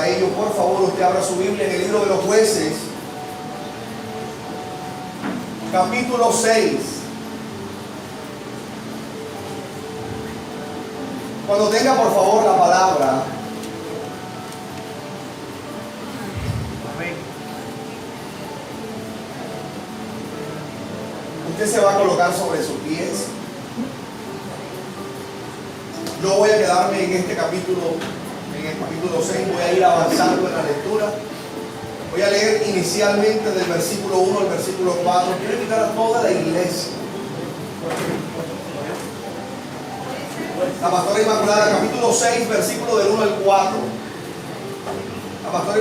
para ello, por favor, usted abra su Biblia en el libro de los Jueces, capítulo 6. Cuando tenga, por favor, la palabra. Usted se va a colocar sobre sus pies. Yo voy a quedarme en este capítulo, en el capítulo 6. Voy a ir avanzando en la lectura. Voy a leer inicialmente del versículo 1 al versículo 4. Quiero invitar a toda la iglesia. La Pastora Inmaculada, capítulo 6, versículo del 1 al 4. La Pastora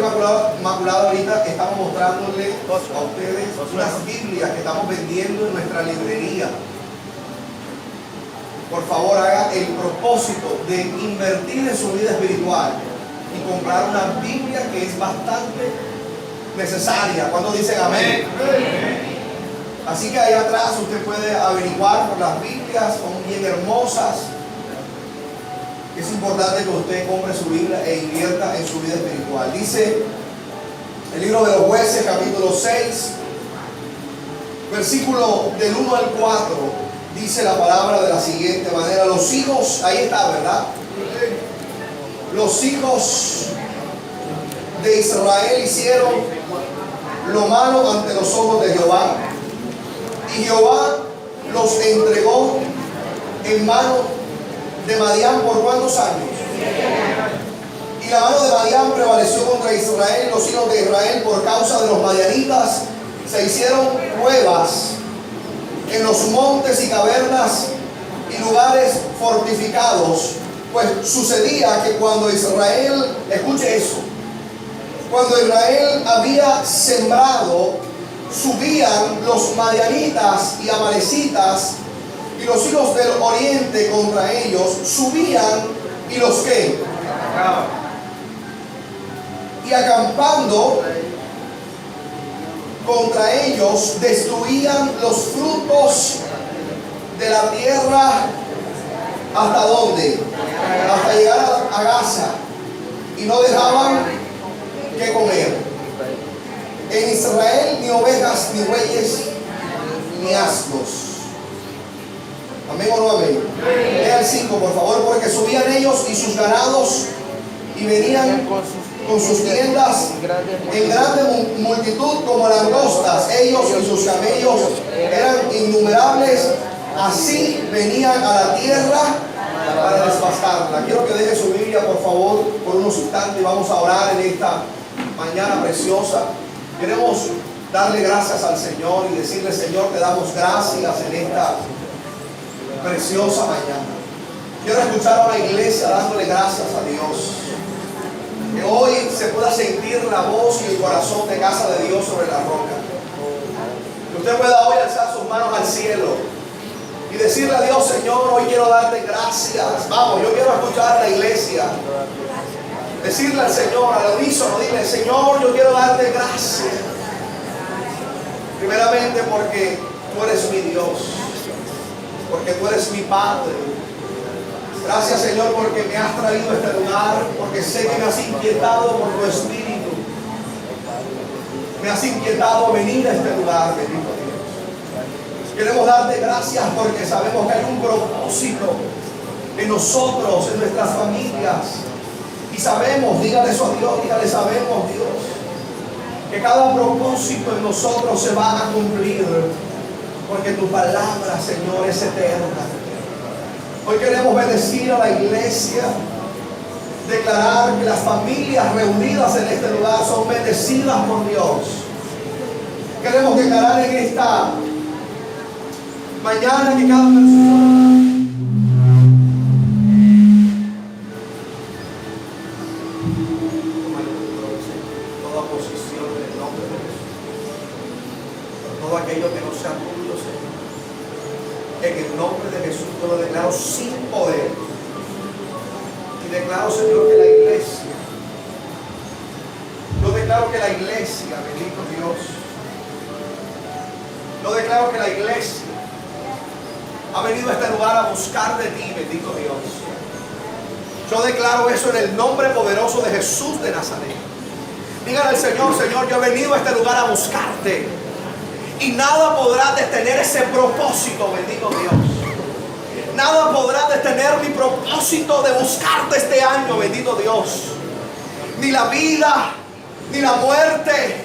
Inmaculada ahorita estamos mostrándole a ustedes unas Biblias que estamos vendiendo en nuestra librería. Por favor, haga el propósito de invertir en su vida espiritual y comprar una Biblia que es bastante necesaria. ¿Cuándo dicen amén? Así que ahí atrás usted puede averiguar por las Biblias, son bien hermosas. Es importante que usted compre su Biblia e invierta en su vida espiritual. Dice el libro de los Jueces, capítulo 6, versículo del 1 al 4. Dice la palabra de la siguiente manera: los hijos, ahí está, ¿verdad? Los hijos de Israel hicieron lo malo ante los ojos de Jehová, y Jehová los entregó en mano de Madián. ¿Por cuántos años? Y la mano de Madián prevaleció contra Israel. Los hijos de Israel, por causa de los madianitas, se hicieron cuevas en los montes y cavernas y lugares fortificados. Pues sucedía que cuando Israel, escuche eso, cuando Israel había sembrado, subían los madianitas y amalecitas y los hijos del oriente contra ellos, subían y los que y acampando contra ellos destruían los frutos de la tierra. ¿Hasta dónde? Hasta llegar a Gaza, y no dejaban que comer. En Israel ni ovejas, ni bueyes, ni asnos. Amén o no amén. Lea el 5, por favor. Porque subían ellos y sus ganados, y venían con sus tiendas en grande multitud como langostas. Ellos y sus camellos eran innumerables. Así venían a la tierra para desbastarla. Quiero que deje su Biblia, por favor, por unos instantes, y vamos a orar en esta mañana preciosa. Queremos darle gracias al Señor y decirle: Señor, te damos gracias en esta preciosa mañana. Quiero escuchar a la iglesia dándole gracias a Dios. Que hoy se pueda sentir la voz y el corazón de casa de Dios sobre la roca. Que usted pueda hoy alzar sus manos al cielo y decirle a Dios: Señor, hoy quiero darte gracias. Vamos, yo quiero escuchar a la iglesia decirle al Señor, al unísono, dile: Señor, yo quiero darte gracias. Primeramente porque tú eres mi Dios, porque tú eres mi Padre. Gracias, Señor, porque me has traído a este lugar, porque sé que me has inquietado por tu espíritu. Me has inquietado a venir a este lugar, bendito Dios. Queremos darte gracias porque sabemos que hay un propósito en nosotros, en nuestras familias. Y sabemos, dígale eso a Dios, dígale: sabemos, Dios, que cada propósito en nosotros se va a cumplir, porque tu palabra, Señor, es eterna. Hoy queremos bendecir a la iglesia, declarar que las familias reunidas en este lugar son bendecidas por Dios. Queremos declarar en esta mañana que cada persona toda posición en el nombre de Jesús, todo aquello que no sea tuyo, Señor, en el nombre de Jesús yo lo declaro sin poder. Y declaro, Señor, que la iglesia, yo declaro que la iglesia, bendito Dios, yo declaro que la iglesia ha venido a este lugar a buscar de ti, bendito Dios. Yo declaro eso en el nombre poderoso de Jesús de Nazaret. Dígale al Señor: Señor, yo he venido a este lugar a buscarte, y nada podrá detener ese propósito, bendito Dios. Nada podrá detener mi propósito de buscarte este año, bendito Dios. Ni la vida, ni la muerte,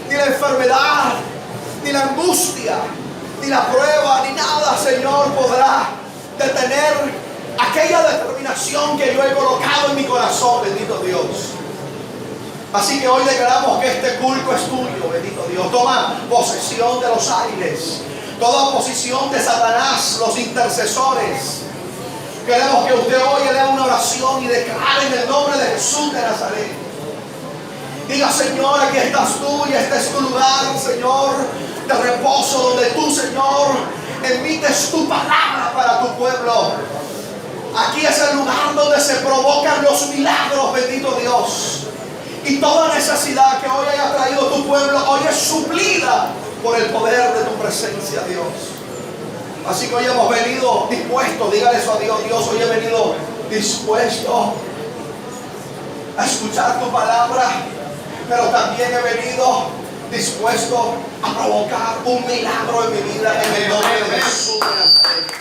ni la enfermedad, ni la angustia, ni la prueba, ni nada, Señor, podrá detener aquella determinación que yo he colocado en mi corazón, bendito Dios. Así que hoy declaramos que este culto es tuyo, bendito Dios. Toma posesión de los aires, toda oposición de Satanás, los intercesores. Queremos que usted hoy lea una oración y declare en el nombre de Jesús de Nazaret. Diga: Señor, aquí estás tú y este es tu lugar, Señor, de reposo, donde tú, Señor, emites tu palabra para tu pueblo. Aquí es el lugar donde se provocan los milagros, bendito Dios. Y toda necesidad que hoy haya traído tu pueblo, hoy es suplida por el poder de tu presencia, Dios. Así que hoy hemos venido dispuestos, dígale eso a Dios: Dios, hoy he venido dispuesto a escuchar tu palabra, pero también he venido dispuesto a provocar un milagro en mi vida, en el nombre de Jesús de Nazaret.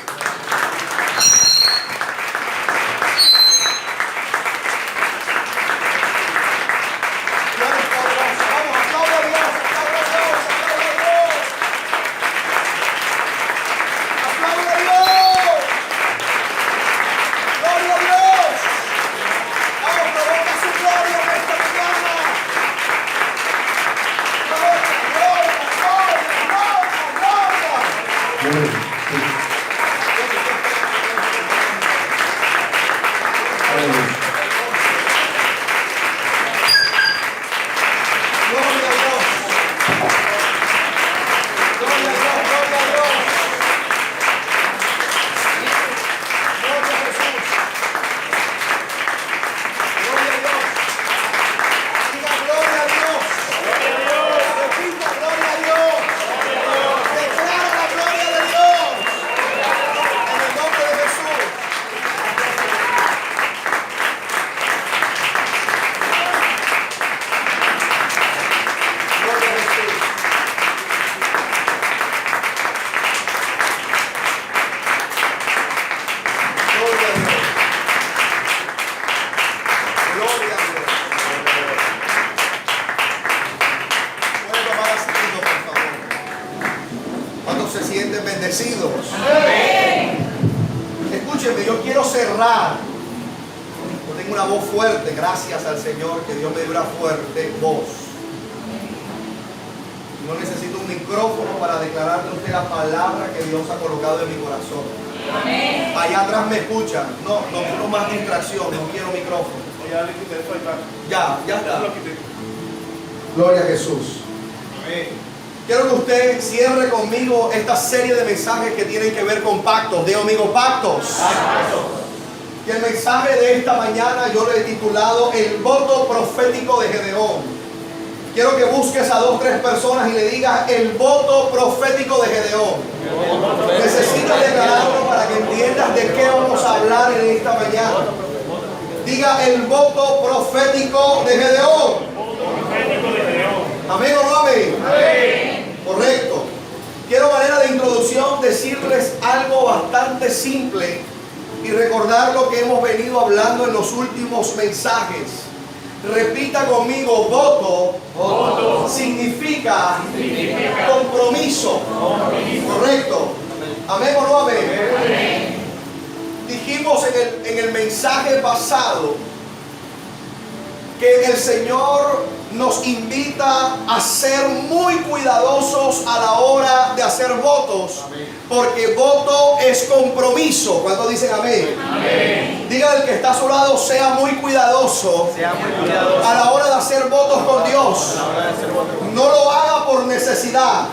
Escúchenme, yo quiero cerrar. Yo tengo una voz fuerte, gracias al Señor que Dios me dio una fuerte voz. No necesito un micrófono para declararle a usted la palabra que Dios ha colocado en mi corazón. Allá atrás me escuchan. No quiero más distracción, no quiero micrófono. Ya está. Gloria a Jesús. Amén. Quiero que usted cierre conmigo esta serie de mensajes que tienen que ver con pactos. Digo, amigo, pactos. Y el mensaje de esta mañana yo lo he titulado El voto profético de Gedeón. Quiero que busques a 2 o 3 personas y le digas: el voto profético de Gedeón. Necesitas declararlo para que entiendas de qué vamos a hablar en esta mañana. Diga: el voto profético de Gedeón. Amén o no amén. Correcto. Quiero, manera de introducción, decirles algo bastante simple y recordar lo que hemos venido hablando en los últimos mensajes. Repita conmigo: voto significa compromiso. Correcto. Amén o no amén. Dijimos en el mensaje pasado que el Señor nos invita a ser muy cuidadosos a la hora de hacer votos, porque voto es compromiso. ¿Cuántos dicen amén? Amén. Diga al que está a su lado: sea muy cuidadoso a la hora de hacer votos con Dios. No lo haga por necesidad.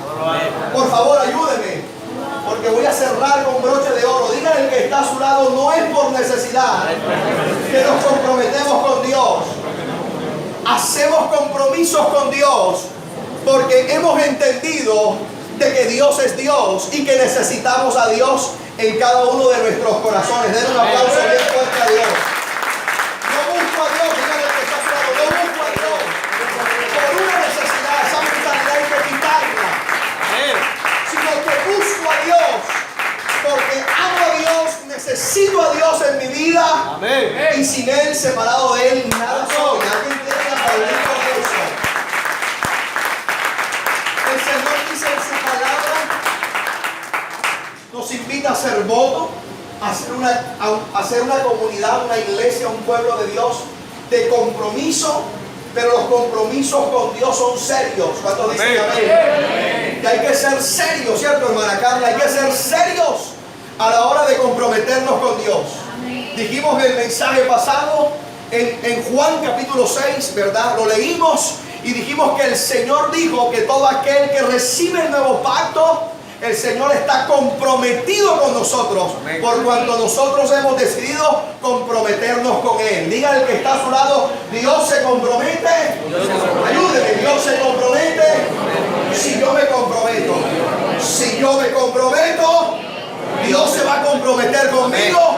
Por favor, ayúdeme, porque voy a cerrar con broche de oro. Diga al que está a su lado: no es por necesidad que nos comprometemos con Dios. Hacemos compromisos con Dios porque hemos entendido de que Dios es Dios y que necesitamos a Dios en cada uno de nuestros corazones. Den un aplauso bien fuerte a Dios. separado de Él, nada soy. ¿Alguien quiere aplaudir por eso? El Señor dice en su palabra, nos invita a hacer voto, a hacer una comunidad, una iglesia, un pueblo de Dios de compromiso, pero los compromisos con Dios son serios. ¿Cuántos dicen amén? Y hay que ser serios, ¿cierto, hermana Carla? Hay que ser serios a la hora de comprometernos con Dios. Dijimos en el mensaje pasado, en Juan capítulo 6, ¿verdad? Lo leímos y dijimos que el Señor dijo que todo aquel que recibe el nuevo pacto, el Señor está comprometido con nosotros, por cuanto nosotros hemos decidido comprometernos con Él. Diga al que está a su lado, Dios se compromete. Ayúdeme, Dios se compromete. Si yo me comprometo, si yo me comprometo, Dios se va a comprometer conmigo.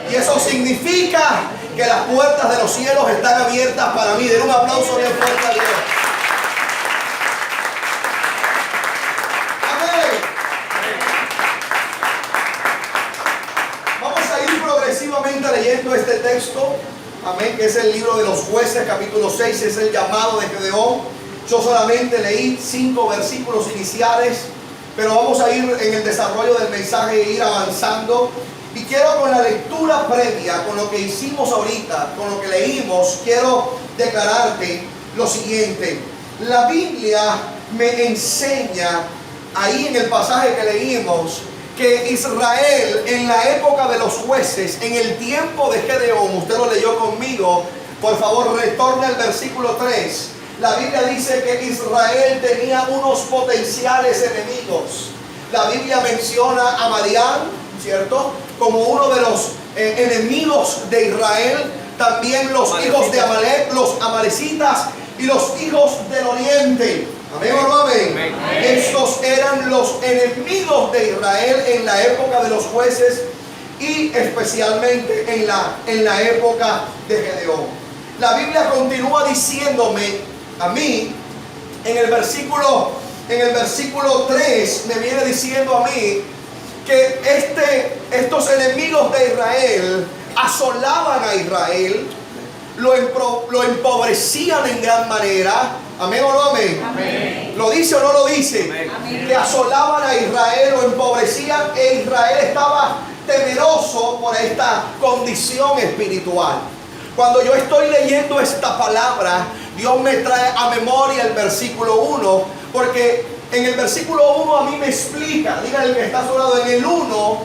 Y eso significa que las puertas de los cielos están abiertas para mí. Den un aplauso bien fuerte a Dios. Leyendo este texto, amén, que es el libro de los Jueces, capítulo 6, es el llamado de Gedeón. Yo solamente leí 5 versículos iniciales, pero vamos a ir en el desarrollo del mensaje e ir avanzando. Y quiero, con la lectura previa, con lo que hicimos ahorita, con lo que leímos, quiero declararte lo siguiente. La Biblia me enseña, ahí en el pasaje que leímos, que Israel en la época de los jueces, en el tiempo de Gedeón, usted lo leyó conmigo, por favor retorne al versículo 3. La Biblia dice que Israel tenía unos potenciales enemigos. La Biblia menciona a Madián, ¿cierto?, como uno de los enemigos de Israel. También los hijos de Amalek, los amalecitas y los hijos del oriente. Amén o no amén. Estos eran los enemigos de Israel en la época de los jueces y especialmente en la época de Gedeón. La Biblia continúa diciéndome a mí, en el versículo 3, me viene diciendo a mí que estos enemigos de Israel asolaban a Israel, lo empobrecían en gran manera. ¿Amén o no amén? Amén. ¿Lo dice o no lo dice? Amén. Que asolaban a Israel, lo empobrecían, e Israel estaba temeroso por esta condición espiritual. Cuando yo estoy leyendo esta palabra, Dios me trae a memoria el versículo 1, porque en el versículo 1 a mí me explica, diga el que está a su lado, en el 1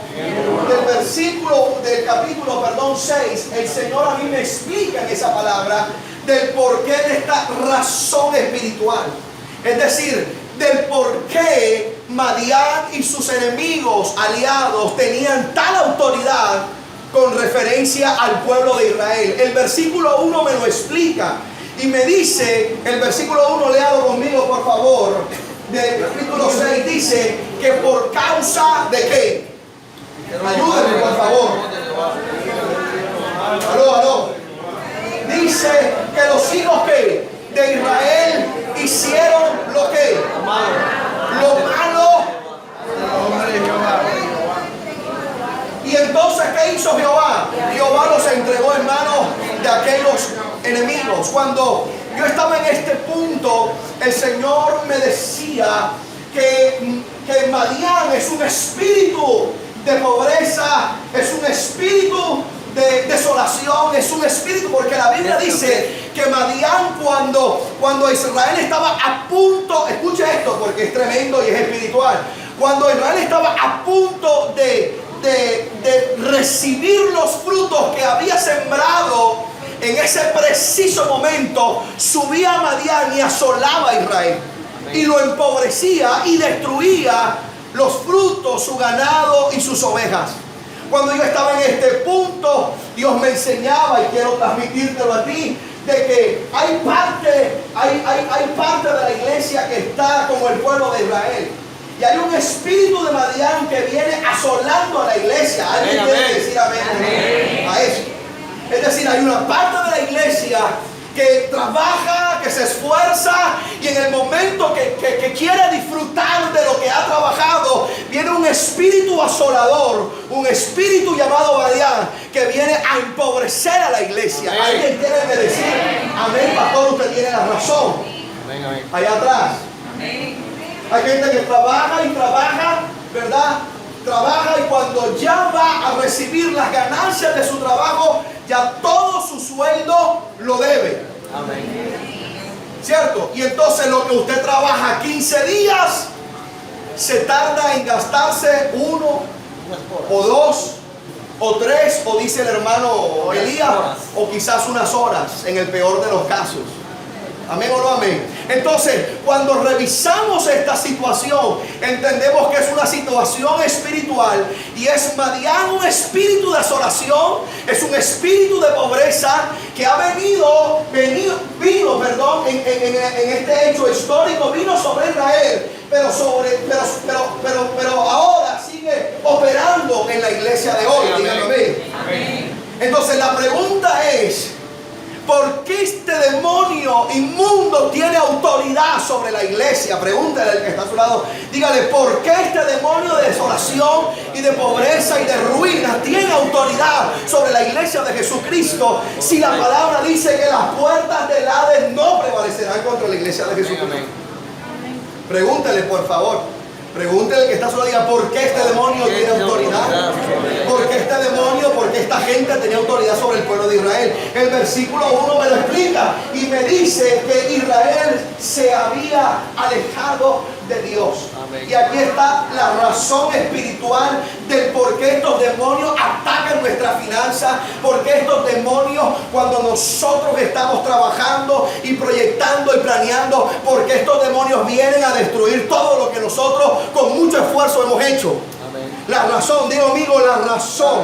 del versículo del capítulo 6, el Señor a mí me explica en esa palabra del porqué de esta razón espiritual. Es decir, del porqué Madián y sus enemigos aliados tenían tal autoridad con referencia al pueblo de Israel. El versículo 1 me lo explica y me dice, el versículo 1, léalo conmigo por favor, del capítulo 6, dice que por causa de qué. Ayúdenme por favor. Aló. Dice que los hijos de Israel hicieron lo que, lo malo. Y entonces, ¿qué hizo Jehová? Jehová los entregó en manos de aquellos enemigos. Cuando yo estaba en este punto, el Señor me decía que Madián es un espíritu de pobreza, es un espíritu de desolación, es un espíritu, porque la Biblia dice que Madián, cuando Israel estaba a punto, escuche esto porque es tremendo y es espiritual, cuando Israel estaba a punto de recibir los frutos que había sembrado, en ese preciso momento subía a Madián y asolaba a Israel y lo empobrecía y destruía los frutos, su ganado y sus ovejas. Cuando yo estaba en este punto, Dios me enseñaba, y quiero transmitírtelo a ti, de que hay parte de la iglesia que está como el pueblo de Israel. Y hay un espíritu de Madián que viene asolando a la iglesia. ¿Alguien quiere decir amén a eso? Es decir, hay una parte de la iglesia que trabaja, que se esfuerza y en el momento que quiere disfrutar de lo que ha trabajado, viene un espíritu asolador, un espíritu llamado Madián, que viene a empobrecer a la iglesia. Amén. Alguien tiene que decir, amén, pastor, usted tiene la razón. Amén, amén. Allá atrás. Hay gente que trabaja y trabaja, ¿verdad? Trabaja y cuando ya va a recibir las ganancias de su trabajo, ya todo su sueldo lo debe. Amén. ¿Cierto? Y entonces lo que usted trabaja 15 días, se tarda en gastarse 1 o 2 o 3, o dice el hermano Elías, o quizás unas horas, en el peor de los casos. Amén o no amén. Entonces, cuando revisamos esta situación, entendemos que es una situación espiritual y es Madián, un espíritu de asolación, es un espíritu de pobreza que ha vino, en este hecho histórico, vino sobre Israel, pero ahora sigue operando en la iglesia de hoy. Amén. Entonces, la pregunta es, ¿por qué este demonio inmundo tiene autoridad sobre la iglesia? Pregúntale al que está a su lado. Dígale, ¿por qué este demonio de desolación y de pobreza y de ruina tiene autoridad sobre la iglesia de Jesucristo? Si la palabra dice que las puertas del Hades no prevalecerán contra la iglesia de Jesucristo. Pregúntale, por favor. Pregúntele al que está a su lado, diga, ¿por qué este demonio tiene autoridad? ¿Por qué este demonio, por qué esta gente tenía autoridad sobre el pueblo de Israel? El versículo 1 me lo explica y me dice que Israel se había alejado de Dios. Amén. Y aquí está la razón espiritual del por qué estos demonios atacan nuestra finanza, por qué estos demonios, cuando nosotros estamos trabajando y proyectando y planeando, por qué estos demonios vienen a destruir todo lo que nosotros con mucho esfuerzo hemos hecho. Amén. La razón, digo amigo, la razón.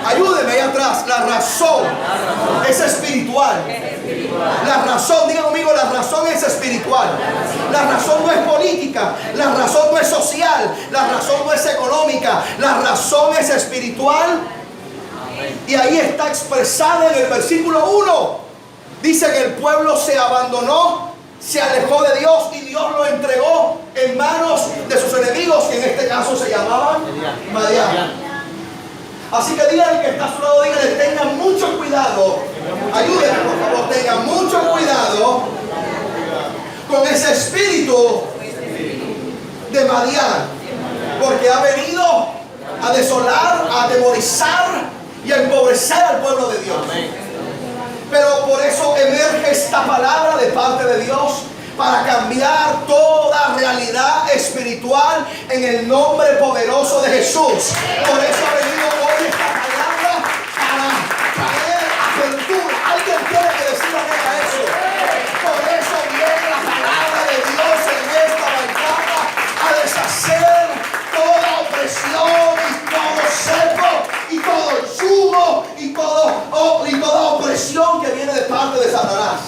Ayúdeme ahí atrás. La razón es espiritual. La razón, diga conmigo, la razón es espiritual. La razón no es política. La razón no es social. La razón no es económica. La razón es espiritual. Y ahí está expresada en el versículo 1. Dice que el pueblo se abandonó, se alejó de Dios y Dios lo entregó en manos de sus enemigos, que en este caso se llamaban Madián. Así que díganle que está a su lado, díganle, tengan mucho cuidado. Ayúdenme, por favor, tengan mucho cuidado con ese espíritu de Madián, porque ha venido a desolar, a atemorizar y a empobrecer al pueblo de Dios. Pero por eso emerge esta palabra de parte de Dios para cambiar toda realidad espiritual en el nombre poderoso de Jesús. Por eso ha venido hoy esta palabra para traer apertura. Alguien tiene que decir amén a eso. Por eso viene la palabra de Dios en esta mañana a deshacer toda opresión y todo cepo y todo yugo y toda opresión que viene de parte de Satanás.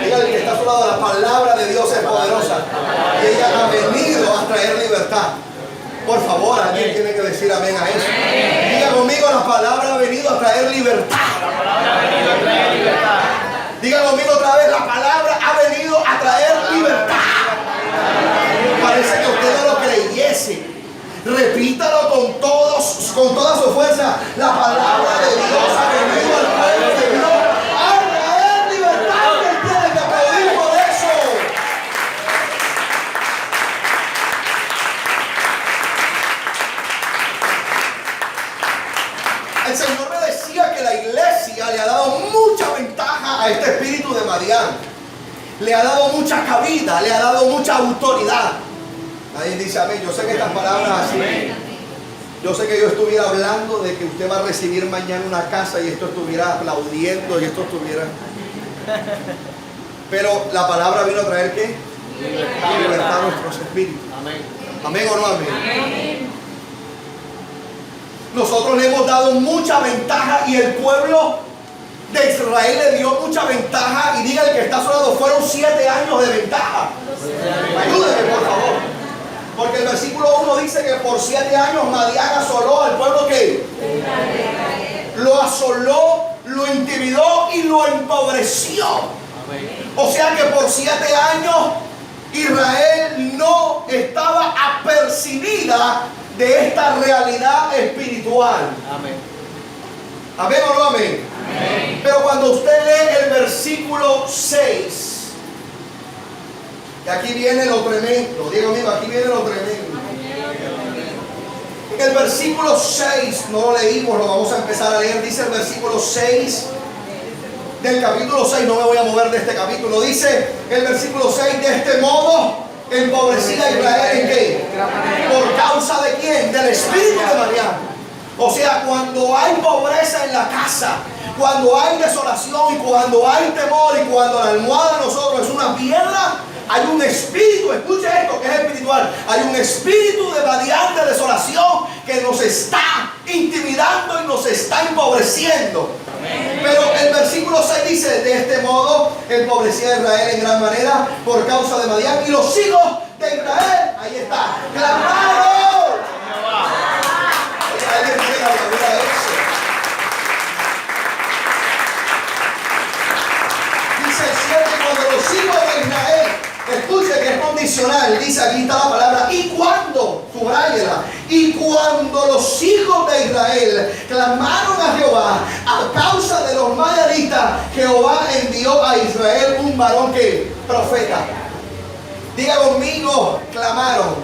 Dígale que está a su lado, la palabra de Dios es poderosa y ella ha venido a traer libertad. Por favor, alguien tiene que decir amén a eso. Diga conmigo, la palabra ha venido a traer libertad. Diga conmigo otra vez, la palabra ha venido a traer libertad. Parece que usted no lo creyese. Repítalo con toda su fuerza. La palabra de Dios ha venido al pueblo de Dios a traer libertad. ¿Quién tiene que aplaudir por eso? El Señor me decía que la iglesia le ha dado mucha ventaja a este espíritu de Madián. Le ha dado mucha cabida, le ha dado mucha autoridad. Nadie dice amén. Yo sé que estas palabras así, yo sé que yo estuviera hablando de que usted va a recibir mañana una casa y esto estuviera aplaudiendo y esto estuviera, pero la palabra vino a traer ¿qué? Libertad a nuestros espíritus. Amén. Amén o no amén. Amén. Nosotros le hemos dado mucha ventaja y el pueblo de Israel le dio mucha ventaja, y diga el que está a su lado, fueron 7 años de ventaja. Ayúdeme por favor. Porque el versículo 1 dice que por 7 años Madián asoló al pueblo que lo asoló, lo intimidó y lo empobreció. O sea que por 7 años Israel no estaba apercibida de esta realidad espiritual. Amén. ¿Amén o no amén? Amén. Pero cuando usted lee el versículo 6, y aquí viene lo tremendo, Diego mío, aquí viene lo tremendo. En el versículo 6, no lo leímos, lo vamos a empezar a leer, dice el versículo 6 del capítulo 6, no me voy a mover de este capítulo, dice el versículo 6, de este modo empobrecida Israel, ¿en qué? ¿Por causa de quién? Del espíritu de Madián. O sea, cuando hay pobreza en la casa, cuando hay desolación y cuando hay temor y cuando la almohada de nosotros es una piedra, hay un espíritu, escuche esto que es espiritual, hay un espíritu de Madián, de desolación, que nos está intimidando y nos está empobreciendo. Pero el versículo 6 dice, de este modo empobrecía Israel en gran manera por causa de Madián, y los hijos de Israel, ahí está, clamaron. Oye, alguien tiene la gloria a eso. Dice el 7, cuando los hijos de Israel, escuche que es condicional, dice aquí está la palabra, y cuando, subráyela, y cuando los hijos de Israel clamaron a Jehová a causa de los madianitas, Jehová envió a Israel un varón que profeta. Diga conmigo, clamaron.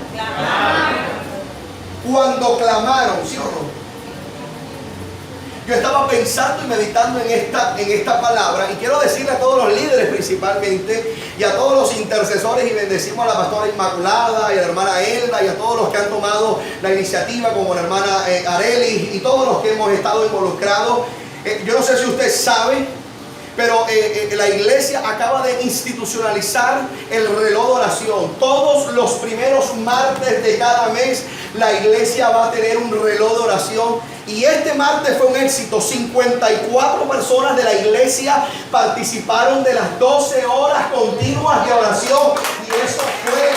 Cuando clamaron, ¿sí o no? Yo estaba pensando y meditando en esta palabra, y quiero decirle a todos los líderes principalmente y a todos los intercesores, y bendecimos a la pastora Inmaculada y a la hermana Elda y a todos los que han tomado la iniciativa, como la hermana Areli y todos los que hemos estado involucrados. Yo no sé si usted sabe, pero la iglesia acaba de institucionalizar el reloj de oración. Todos los primeros martes de cada mes la iglesia va a tener un reloj de oración. Y este martes fue un éxito. 54 personas de la iglesia participaron de las 12 horas continuas de oración. Y eso fue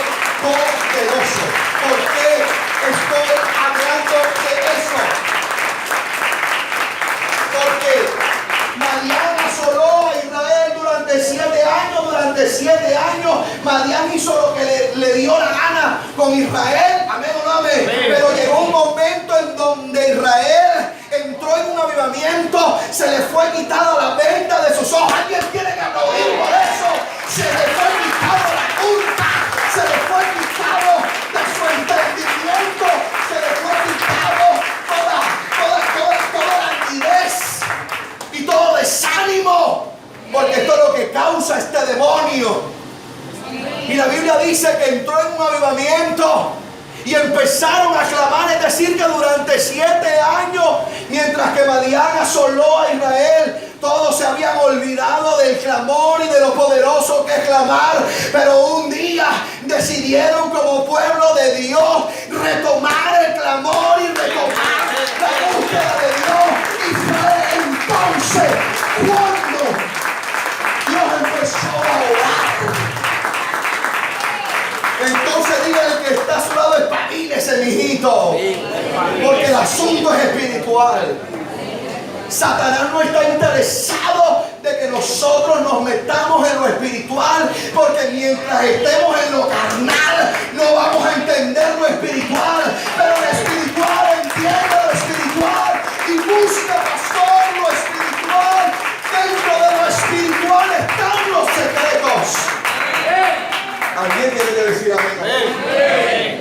poderoso. ¿Por qué estoy hablando de eso? Porque Madián asoló a Israel durante 7 años. Durante 7 años Madián hizo lo que le dio la gana con Israel. Amén o no amén. Pero llegó un momento en donde Israel entró en un avivamiento. Se le fue quitada la venda de sus ojos. Alguien tiene que aplaudir por eso. Se le fue quitado la culpa. Se le fue quitado de su entendimiento. Se le fue quitado toda la altivez y todo desánimo, porque esto es lo que causa este demonio. Y la Biblia dice que entró en un avivamiento y empezaron a clamar, es decir, que durante 7 años, mientras que Madián asoló a Israel, todos se habían olvidado del clamor y de lo poderoso que es clamar. Pero un día decidieron como pueblo de Dios retomar el clamor y retomar la búsqueda de Dios. Y fue entonces cuando Dios empezó a orar. Entonces dígale que está a su lado, espabilese, mijito, porque el asunto es espiritual. Satanás no está interesado de que nosotros nos metamos en lo espiritual, porque mientras estemos en lo carnal no vamos a entender lo espiritual. Pero lo espiritual entiende lo espiritual y busca, pastor, lo espiritual. Dentro de lo espiritual están los secretos. ¿Alguien tiene que decir amén?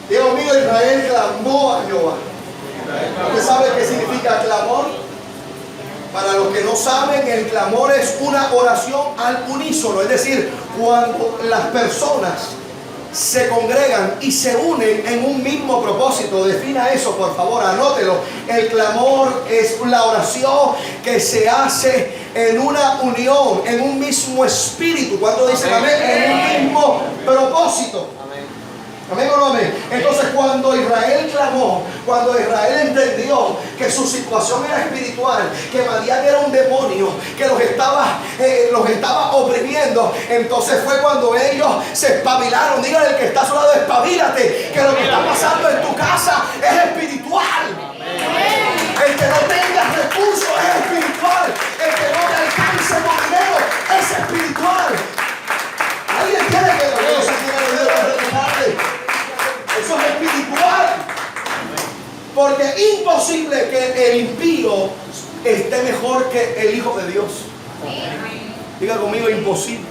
Dios mío, Israel clamó a Jehová. ¿Usted sabe qué significa clamor? Para los que no saben, el clamor es una oración al unísono. Es decir, cuando las personas se congregan y se unen en un mismo propósito. Defina eso, por favor, anótelo. El clamor es la oración que se hace en una unión, en un mismo espíritu. ¿Cuánto dicen amén? En un mismo propósito. Amén o no amén. Entonces cuando Israel clamó, cuando Israel entendió que su situación era espiritual, que Madián era un demonio que los estaba oprimiendo, entonces fue cuando ellos se espabilaron. Dígale al que está a su lado, espabilate, que lo que está pasando en tu casa es espiritual. El que no tenga recursos es espiritual. El que no te alcance con dinero el impío esté mejor que el Hijo de Dios. Diga conmigo, imposible.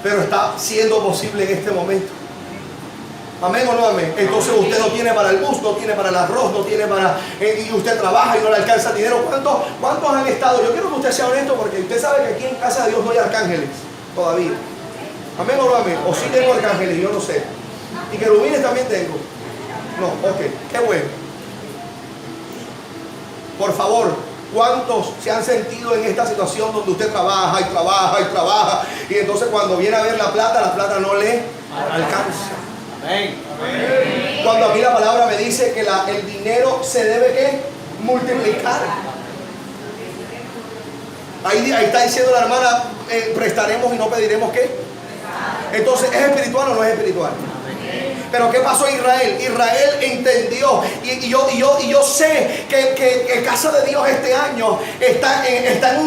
Pero está siendo posible en este momento. Amén o no amén. Entonces usted no tiene para el bus, no tiene para el arroz, no tiene para... y usted trabaja y no le alcanza el dinero. ¿Cuántos han estado? Yo quiero que usted sea honesto, porque usted sabe que aquí en casa de Dios no hay arcángeles todavía. Amén o no amén. O sí tengo arcángeles, yo no sé. Y querubines también tengo. No, ok, qué bueno. Por favor, ¿cuántos se han sentido en esta situación donde usted trabaja y trabaja y trabaja, y entonces cuando viene a ver la plata no le alcanza? Amén. Cuando a mí la palabra me dice que el dinero se debe ¿qué? Multiplicar. Ahí está diciendo la hermana, prestaremos y no pediremos ¿qué? Entonces, ¿es espiritual o no es espiritual? Pero ¿qué pasó a Israel? Israel entendió, y yo sé que Casa de Dios este año está en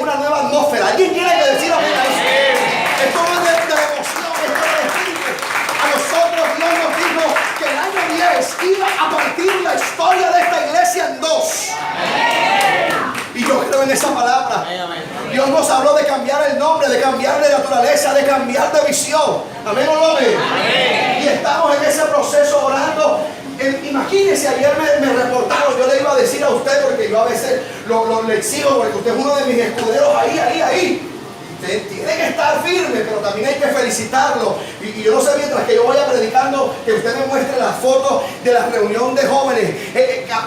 una nueva atmósfera. ¿Alguien tiene que decir amén a eso? Esto no es de emoción, esto es de espíritu. A nosotros Dios nos dijo que el año 10 iba a partir la historia de esta iglesia en dos. Y yo creo en esa palabra. Dios nos habló de cambiar el nombre, de cambiar de naturaleza, de cambiar de visión. Amén o no amén. Y estamos en ese proceso orando. Imagínense, ayer me reportaron, yo le iba a decir a usted, porque yo a veces le exijo, porque usted es uno de mis escuderos ahí. Usted tiene que estar firme, pero también hay que felicitarlo. Y yo no sé, mientras que yo vaya predicando, que usted me muestre las fotos de la reunión de jóvenes.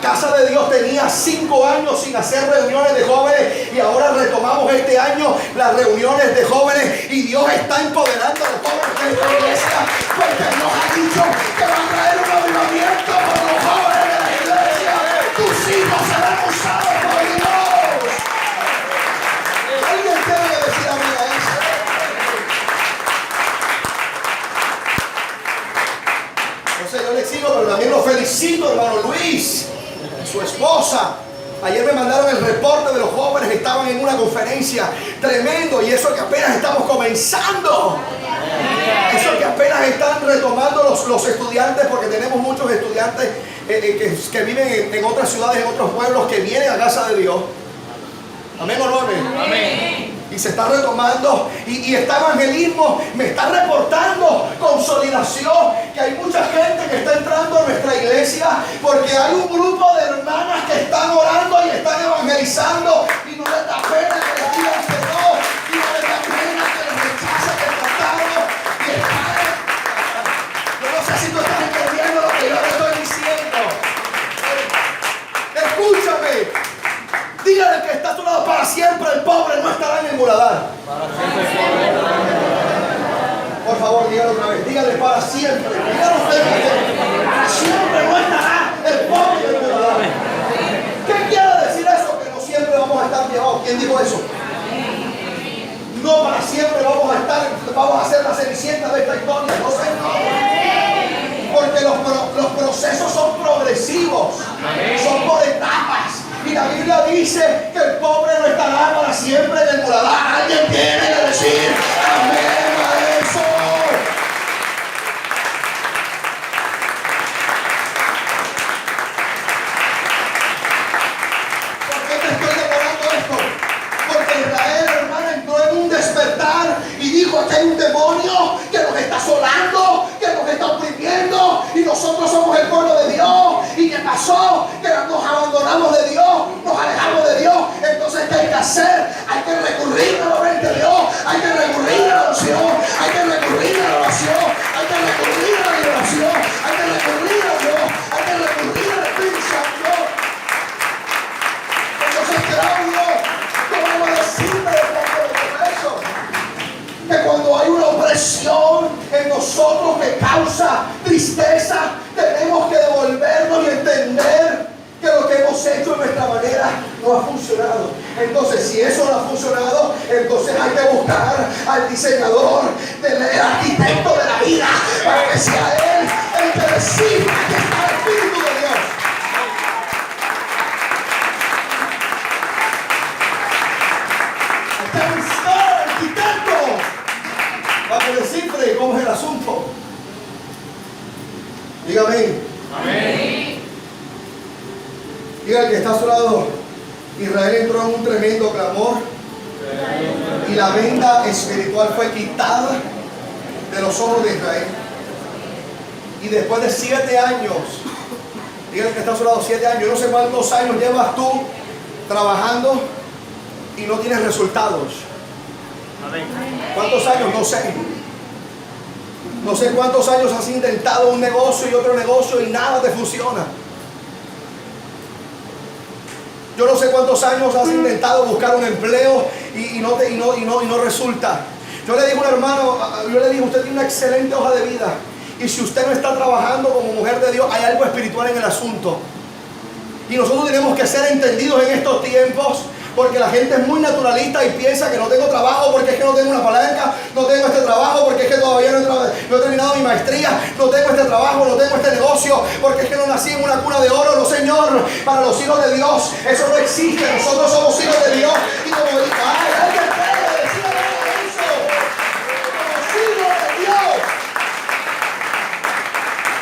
Casa de Dios tenía 5 años sin hacer reuniones de jóvenes, y ahora retomamos este año las reuniones de jóvenes, y Dios está empoderando a los jóvenes de esta iglesia, porque nos ha dicho que va a traer un avivamiento por los jóvenes de la iglesia. Tus hijos serán usados por Dios. ¿Alguien tiene que decir amén a eso? No sé, yo le sigo, pero también lo felicito, hermano Luis, su esposa. Ayer me mandaron el reporte de los jóvenes que estaban en una conferencia tremendo, y eso que apenas estamos comenzando. Eso que apenas están retomando los estudiantes, porque tenemos muchos estudiantes que viven en otras ciudades, en otros pueblos, que vienen a Casa de Dios. Amén o no amén. Amén. Y se está retomando, y este evangelismo me está reportando consolidación, que hay mucha gente que está entrando a nuestra iglesia, porque hay un grupo de hermanas que están orando y están evangelizando, y no les da pena que les digan que no, y no les da pena que les rechacen el tratado. Yo no sé si tú estás entendiendo lo que yo te estoy diciendo. Escúchame. Dígale al que está a tu lado: para siempre el pobre no estará en el muladar. Por favor, dígalo otra vez. Dígale: para siempre. Dígalo usted. Para siempre no estará el pobre en el muladar. ¿Qué quiere decir eso? Que no siempre vamos a estar llevados. ¿Quién dijo eso? No para siempre vamos a ser la cenicienta de esta historia. No, señor. Porque los procesos son progresivos. Son por etapas. Y la Biblia dice que el pobre no estará para siempre en el muladar. Alguien tiene que decir amén a eso. ¿Por qué te estoy declarando esto? Porque Israel, hermana, entró en un despertar y dijo: que hay un demonio que nos está asolando, que nos está oprimiendo, y nosotros somos el pueblo de Dios. ¿Y qué pasó? Que nos abandonamos de Dios, nos alejamos de Dios. Entonces, ¿qué hay que hacer? Hay que recurrir a la mente de Dios, hay que recurrir a la oración, hay que recurrir a la oración, hay que recurrir a la liberación, hay que recurrir a Dios, hay que recurrir al Espíritu Santo. Entonces, Claudio, ¿cómo decirme de eso? Que cuando hay una opresión en nosotros que causa tristeza, tenemos que devolvernos y entender que lo que hemos hecho en nuestra manera no ha funcionado. Entonces, si eso no ha funcionado, entonces hay que buscar al diseñador, el arquitecto de la vida, para que sea él el que decida que está el Espíritu de Dios. Hay que buscar al arquitecto para que descifre cómo es el asunto. Dígame. Amén. Diga el que está a su lado, Israel entró en un tremendo clamor y la venda espiritual fue quitada de los ojos de Israel. Y después de 7 años, diga el que está a su lado, 7 años, yo no sé cuántos años llevas tú trabajando y no tienes resultados. ¿Cuántos años? No sé. No sé cuántos años has intentado un negocio y otro negocio y nada te funciona. Yo no sé cuántos años has intentado buscar un empleo y no resulta. Yo le digo a un hermano, usted tiene una excelente hoja de vida. Y si usted no está trabajando como mujer de Dios, hay algo espiritual en el asunto. Y nosotros tenemos que ser entendidos en estos tiempos. Porque la gente es muy naturalista y piensa que no tengo trabajo porque es que no tengo una palanca, no tengo este trabajo porque es que todavía no he terminado mi maestría, no tengo este trabajo, no tengo este negocio, porque es que no nací en una cuna de oro. No, Señor, para los hijos de Dios eso no existe. Nosotros somos hijos de Dios y como alguien puede decir eso, como hijos de Dios.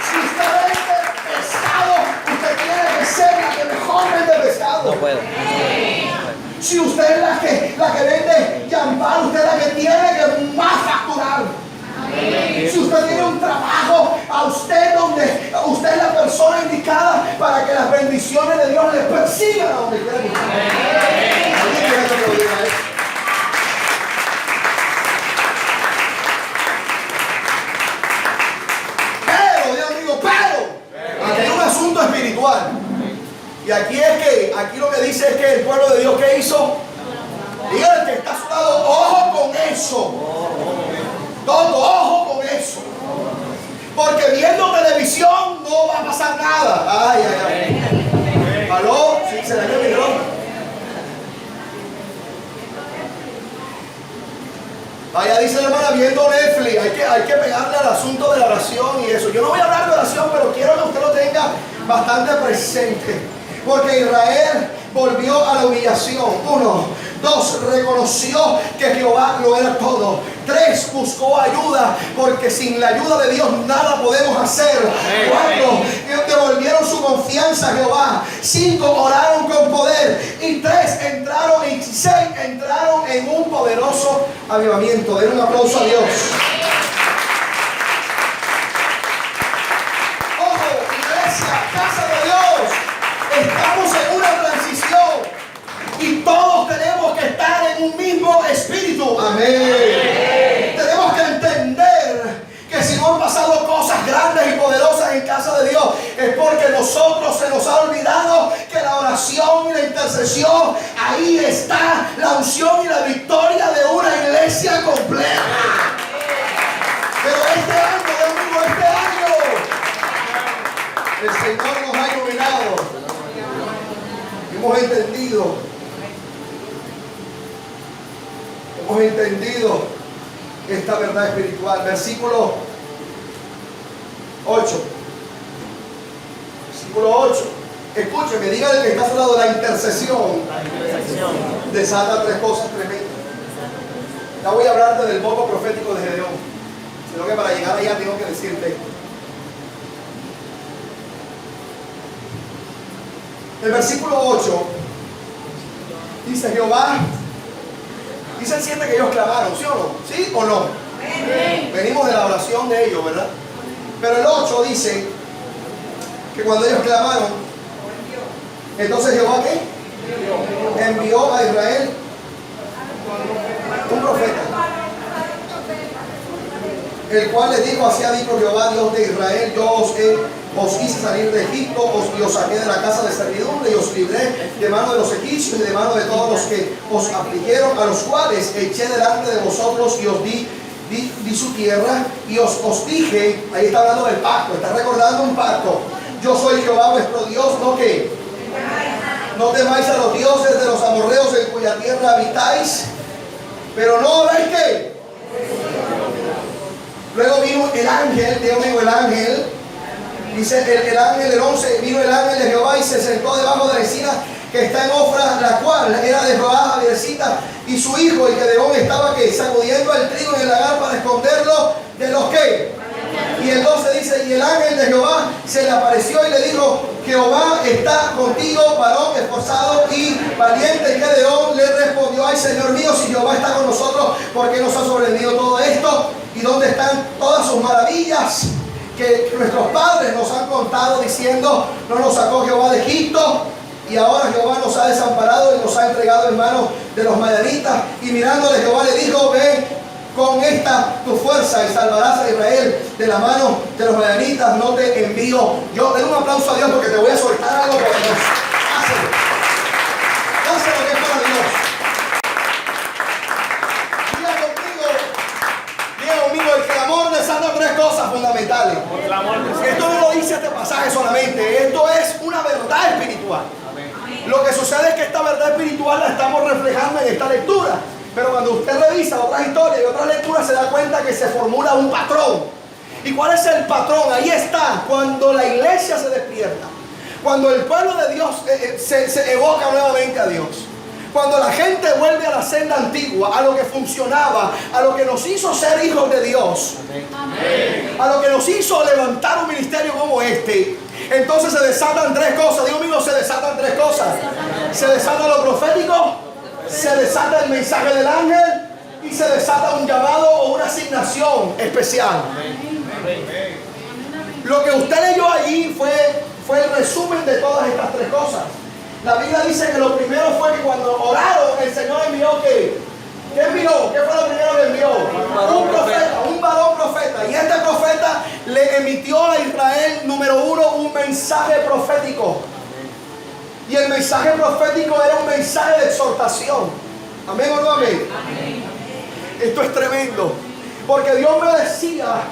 Si usted vende pescado, usted tiene que ser la que mejor vende pescado. No puedo. Si usted es la que vende champán, usted es la que tiene que más facturar. Amén. Si usted tiene un trabajo, a usted donde usted es la persona indicada para que las bendiciones de Dios le persigan a donde quiera que esté. ¿Alguien quiere que lo diga eso? Pero, Dios amigo, aquí hay un asunto espiritual. Y aquí lo que dice es que el pueblo de Dios, ¿qué hizo? Diga el que está a su lado, ojo con eso. Todo, ojo con eso. Porque viendo televisión no va a pasar nada. Ay, ay, ay. ¿Aló? Sí, se dañó el micrófono. Allá dice la hermana, viendo Netflix, hay que pegarle al asunto de la oración y eso. Yo no voy a hablar de oración, pero quiero que usted lo tenga bastante presente. Porque Israel volvió a la humillación. 1, 2, reconoció que Jehová lo era todo. 3, buscó ayuda, porque sin la ayuda de Dios nada podemos hacer. 4, devolvieron su confianza a Jehová. 5, oraron con poder. Y 6, entraron en un poderoso avivamiento. Den un aplauso a Dios. Ojo, iglesia, casa de Dios. Estamos en una transición y todos tenemos que estar en un mismo espíritu. Amén. Tenemos que entender que si no han pasado cosas grandes y poderosas en casa de Dios, es porque nosotros se nos ha olvidado que la oración y la intercesión, ahí está la unción y la victoria de una iglesia completa. Pero este año, el Señor nos ha iluminado. Hemos entendido esta verdad espiritual. Versículo 8. Escúcheme, dígale que está a su lado, la intercesión desata 3 cosas tremendas. Ya voy a hablarte del voto profético de Gedeón, sino que para llegar allá tengo que decirte esto. El versículo 8 dice Jehová, dice el 7 que ellos clamaron, ¿sí o no? ¿Sí o no? Amén. Venimos de la oración de ellos, ¿verdad? Pero el 8 dice que cuando ellos clamaron, entonces Jehová ¿qué? Envió a Israel un profeta, el cual les dijo, así ha dicho Jehová Dios de Israel, yo os hice salir de Egipto y os saqué de la casa de servidumbre y os libré de mano de los egipcios y de mano de todos los que os afligieron, a los cuales eché delante de vosotros y os di su tierra y os dije, ahí está hablando del pacto, está recordando un pacto. Yo soy Jehová vuestro Dios, no que no temáis a los dioses de los amorreos en cuya tierra habitáis, pero no habláis que. Luego vino el ángel, Dios mío, el ángel. Dice el ángel, el 11, vino el ángel de Jehová y se sentó debajo de la encina que está en Ofra, la cual era de Joab, Abiersita, y su hijo, y Gedeón estaba que sacudiendo el trigo en el lagar para esconderlo de los que. Y el 12 dice, y el ángel de Jehová se le apareció y le dijo, Jehová está contigo, varón esforzado y valiente. Y Gedeón le respondió: ay, Señor mío, si Jehová está con nosotros, ¿por qué nos ha sobrevenido todo esto? ¿Y dónde están todas sus maravillas que nuestros padres nos han contado, diciendo: no nos sacó Jehová de Egipto? Y ahora Jehová nos ha desamparado y nos ha entregado en manos de los madianitas. Y mirándole, Jehová le dijo: ven con esta tu fuerza y salvarás a Israel de la mano de los madianitas. No te envío yo. Den un aplauso a Dios, porque te voy a soltar algo por Dios. Hácelo. Hácelo, que es para Dios. Diga conmigo, el clamor desata tres cosas fundamentales. Esto no lo dice este pasaje solamente, esto es una verdad espiritual. Lo que sucede es que esta verdad espiritual la estamos reflejando en esta lectura. Pero cuando usted revisa otras historias y otras lecturas, se da cuenta que se formula un patrón. ¿Y cuál es el patrón? Ahí está. Cuando la iglesia se despierta, cuando el pueblo de Dios se evoca nuevamente a Dios, cuando la gente vuelve a la senda antigua, a lo que funcionaba, a lo que nos hizo ser hijos de Dios, a lo que nos hizo levantar un ministerio como este, entonces se desatan tres cosas. Digo, amigo, se desatan tres cosas. Se desata lo profético, se desata el mensaje del ángel y se desata un llamado o una asignación especial. Lo que usted leyó allí fue el resumen de todas estas tres cosas. La Biblia dice que lo primero fue que cuando oraron, el Señor envió ¿qué envió? ¿Qué fue lo primero que envió? Un varón profeta. Y este profeta le emitió a Israel, número uno, un mensaje profético. Y el mensaje profético era un mensaje de exhortación. ¿Amén o no amén? Esto es tremendo. Porque Dios me decía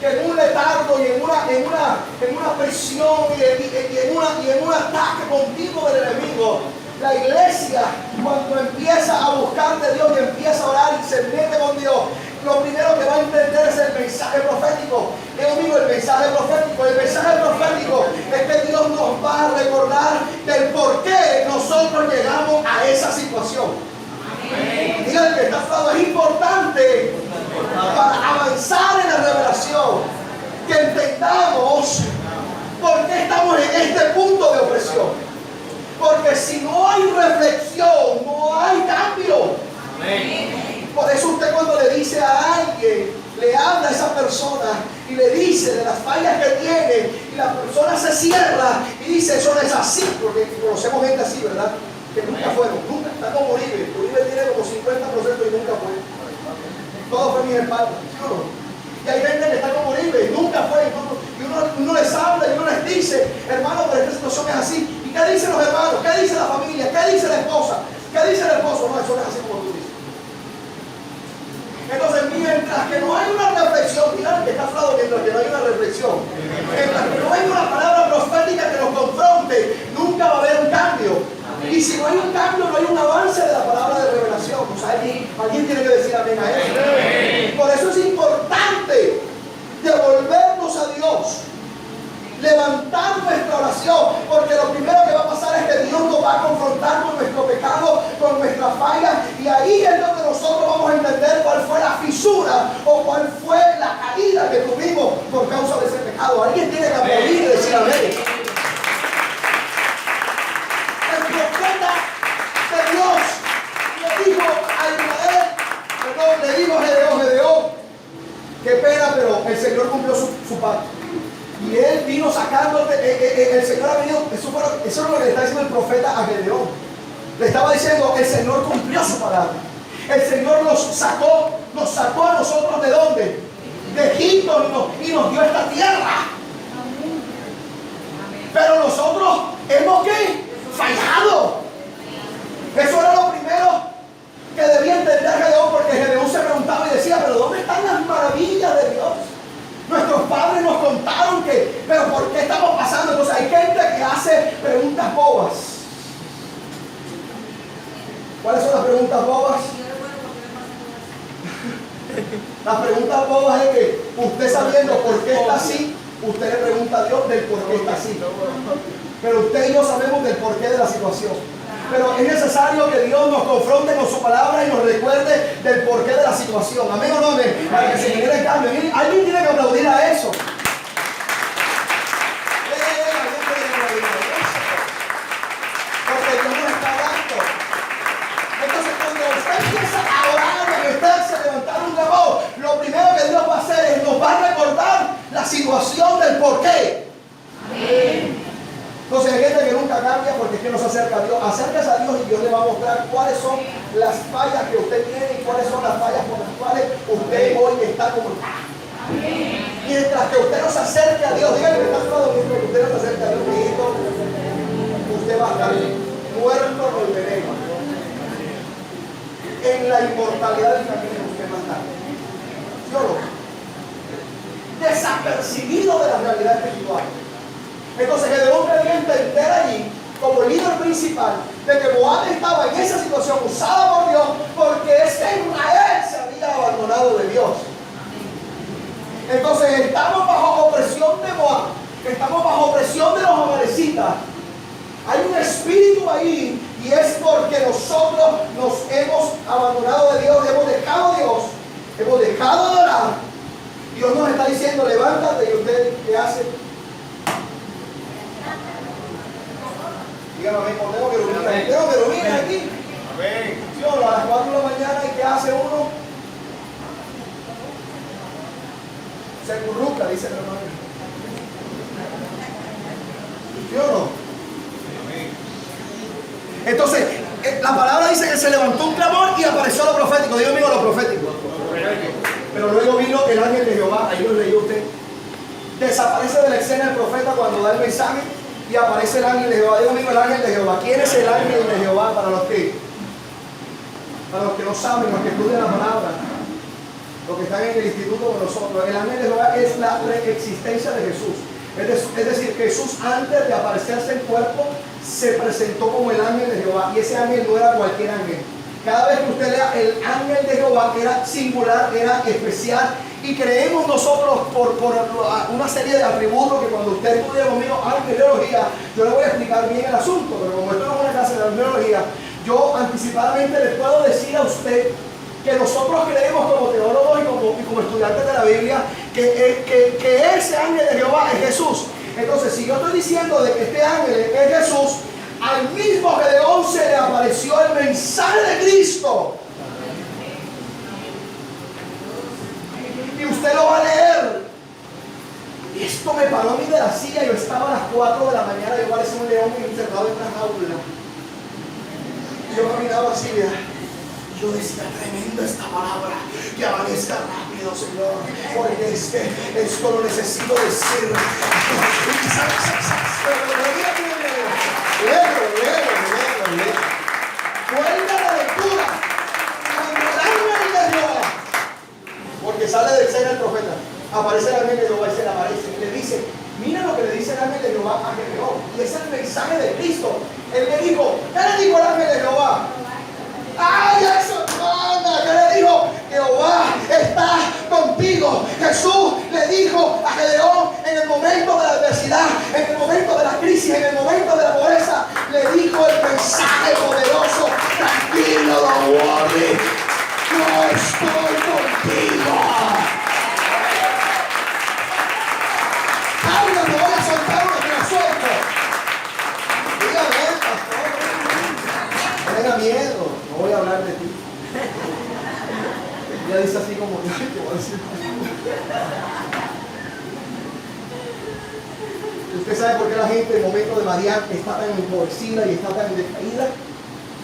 que en un letargo y en una presión y en un ataque continuo del enemigo, la iglesia, cuando empieza a buscar de Dios y empieza a orar y se mete con Dios, lo primero que va a entender es el mensaje profético. Digo, amigo, el mensaje profético es que Dios nos va a recordar del por qué nosotros llegamos a esa situación. Digan que está hablando, es importante para avanzar en la revelación que entendamos por qué estamos en este punto de opresión. Porque si no hay reflexión, no hay cambio. Por eso usted, cuando le dice a alguien, le habla a esa persona y le dice de las fallas que tiene, y la persona se cierra y dice: eso no es así, porque conocemos gente así, ¿verdad? Que nunca fueron, nunca. Está como Uribe. Uribe tiene como 50% y nunca fue. Todo fue mis espaldas, ¿sí o no? Y hay gente que está como Uribe, nunca fue. Y uno les habla y uno les dice: hermano, pero esta situación es así. ¿Y qué dicen los hermanos? ¿Qué dice la familia? ¿Qué dice la esposa? ¿Qué dice el esposo? No, eso no es así como tú dices. Entonces, mientras que no hay una reflexión, mirad que está hablando, mientras que no hay una reflexión, mientras que no hay una palabra profética que nos confronte, nunca va a haber un cambio. Y si no hay un cambio, no hay un avance de la palabra de revelación. O sea, alguien tiene que decir amén a eso. Por eso es importante devolvernos a Dios, levantar nuestra oración, porque lo primero que va a pasar es que Dios nos va a confrontar con nuestro pecado, con nuestra falla, y ahí es donde nosotros vamos a entender cuál fue la fisura o cuál fue la caída que tuvimos por causa de ese pecado. Alguien tiene que aplaudir y decir amén. El profeta de Dios le dijo a Israel, le dijo a Gedeón, qué pena, pero el Señor cumplió su pacto. Y él vino sacándote, el Señor ha venido, eso es lo que le está diciendo el profeta a Gedeón. Le estaba diciendo: el Señor cumplió su palabra. El Señor nos sacó a nosotros ¿de dónde? De Egipto, y nos dio esta tierra. Pero nosotros hemos ¿qué? Fallado. Eso era lo primero que debía entender Gedeón, porque Gedeón se preguntaba y decía: pero ¿dónde están las maravillas de Dios? Nuestros padres nos contaron pero ¿por qué estamos pasando? Entonces hay gente que hace preguntas bobas. ¿Cuáles son las preguntas bobas? Las preguntas bobas es que usted, sabiendo por qué está así, usted le pregunta a Dios del por qué está así. Pero usted y yo sabemos del porqué de la situación. Pero es necesario que Dios nos confronte con su palabra y nos recuerde del porqué de la situación. Amén o no amén. Para que se genere el cambio. Alguien tiene que aplaudir a eso. situación del por qué. Entonces hay gente que nunca cambia porque es que no se acerca a Dios. Acérquese a Dios y Dios le va a mostrar cuáles son las fallas que usted tiene y cuáles son las fallas por las cuales usted hoy está como está. Mientras que usted no se acerque a Dios, dígale que está solo, mientras que usted no se acerque a Dios, usted va a estar muerto en el veneno. En la inmortalidad del camino usted va a estar. Yo lo desapercibido de la realidad espiritual. Entonces Gedeón tenía que entender allí como líder principal de que Moab estaba en esa situación usada por Dios porque es que Israel se había abandonado de Dios. Entonces estamos bajo opresión de Moab, estamos bajo opresión de los amalecitas. Hay un espíritu ahí y es porque nosotros nos hemos abandonado de Dios, hemos dejado a Dios, hemos dejado de orar. Dios nos está diciendo, levántate, y usted, ¿qué hace? Dígame, tengo que dormir aquí. Amén. ¿Sí o no? A las 4 de la mañana, ¿y qué hace uno? Se curruca, dice el hermano. ¿Sí o no? Entonces, la palabra dice que se levantó un clamor y apareció lo profético. Dios mío, lo profético. Pero luego vino el ángel de Jehová. Ahí lo leyó usted. Desaparece de la escena el profeta cuando da el mensaje y aparece el ángel de Jehová. Dios mío, el ángel de Jehová. ¿Quién es el ángel de Jehová para los que no saben, los que estudian la palabra? Los que están en el instituto con nosotros. El ángel de Jehová es la preexistencia de Jesús. Es decir, Jesús antes de aparecerse en cuerpo se presentó como el ángel de Jehová. Y ese ángel no era cualquier ángel. Cada vez que usted lea el ángel de Jehová, era singular, era especial. Y creemos nosotros por una serie de atributos que cuando usted estudia conmigo angelología, yo le voy a explicar bien el asunto. Pero como esto no es una clase de angelología, yo anticipadamente le puedo decir a usted que nosotros creemos como teólogos y como estudiantes de la Biblia que ese ángel de Jehová es Jesús. Entonces, si yo estoy diciendo de que este ángel es Jesús, al mismo Gedeón se le apareció el mensaje de Cristo. Y usted lo va a leer. Y esto me paró a mí de la silla. Yo estaba a las 4 de la mañana, yo parecía un león encerrado en una jaula. Y yo caminaba así, mira. Yo decía, tremenda esta palabra, que amanezca rápido, Señor, porque esto lo necesito decir. Luego. Vuelve a la lectura. Cuando el ángel de Jehová, porque sale del seno el profeta, aparece el ángel de Jehová y se le aparece y le dice, mira lo que le dice el ángel de Jehová a Gedeón, y es el mensaje de Cristo. Él le dijo, ¿qué le dijo el ángel de Jehová? ¡Ay, eso! ¡Anda! ¿Qué le dijo? Jehová está contigo. Jesús le dijo a Gedeón en el momento de la adversidad, en el momento de la crisis, en el momento de la pobreza, le dijo el mensaje poderoso: tranquilo, don't worry, yo estoy contigo. Ahora te voy a soltar uno que lo suelto. Dígame, pastor. No tenga miedo. No voy a hablar de ti. Ella dice así como que te voy a decir. ¿Usted sabe por qué la gente en el momento de María está tan empobrecida y está tan decaída?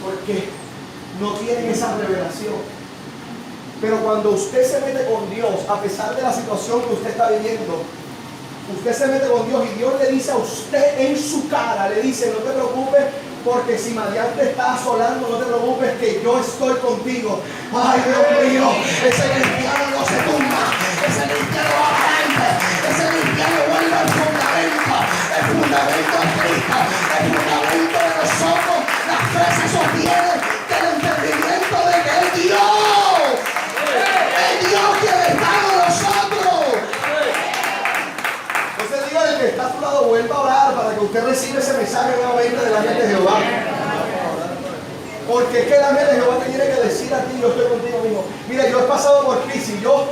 Porque no tienen esa revelación. Pero cuando usted se mete con Dios, a pesar de la situación que usted está viviendo, usted se mete con Dios y Dios le dice a usted en su cara, le dice, no te preocupes, porque si Madián te está asolando, no te preocupes que yo estoy contigo. Ay, Dios mío, ese cristiano no se tumba, ese cristiano va adelante, ese cristiano vuelve al fundamento, el fundamento es Cristo, el fundamento de nosotros, la fe se sostiene del entendimiento de que es Dios quien está con nosotros. Entonces diga el que está a tu lado, vuelva a orar para que usted reciba ese mensaje nuevamente del ángel de Jehová. Porque es que el ángel de Jehová te tiene que decir a ti, yo estoy contigo mismo. Mira, yo he pasado por crisis, yo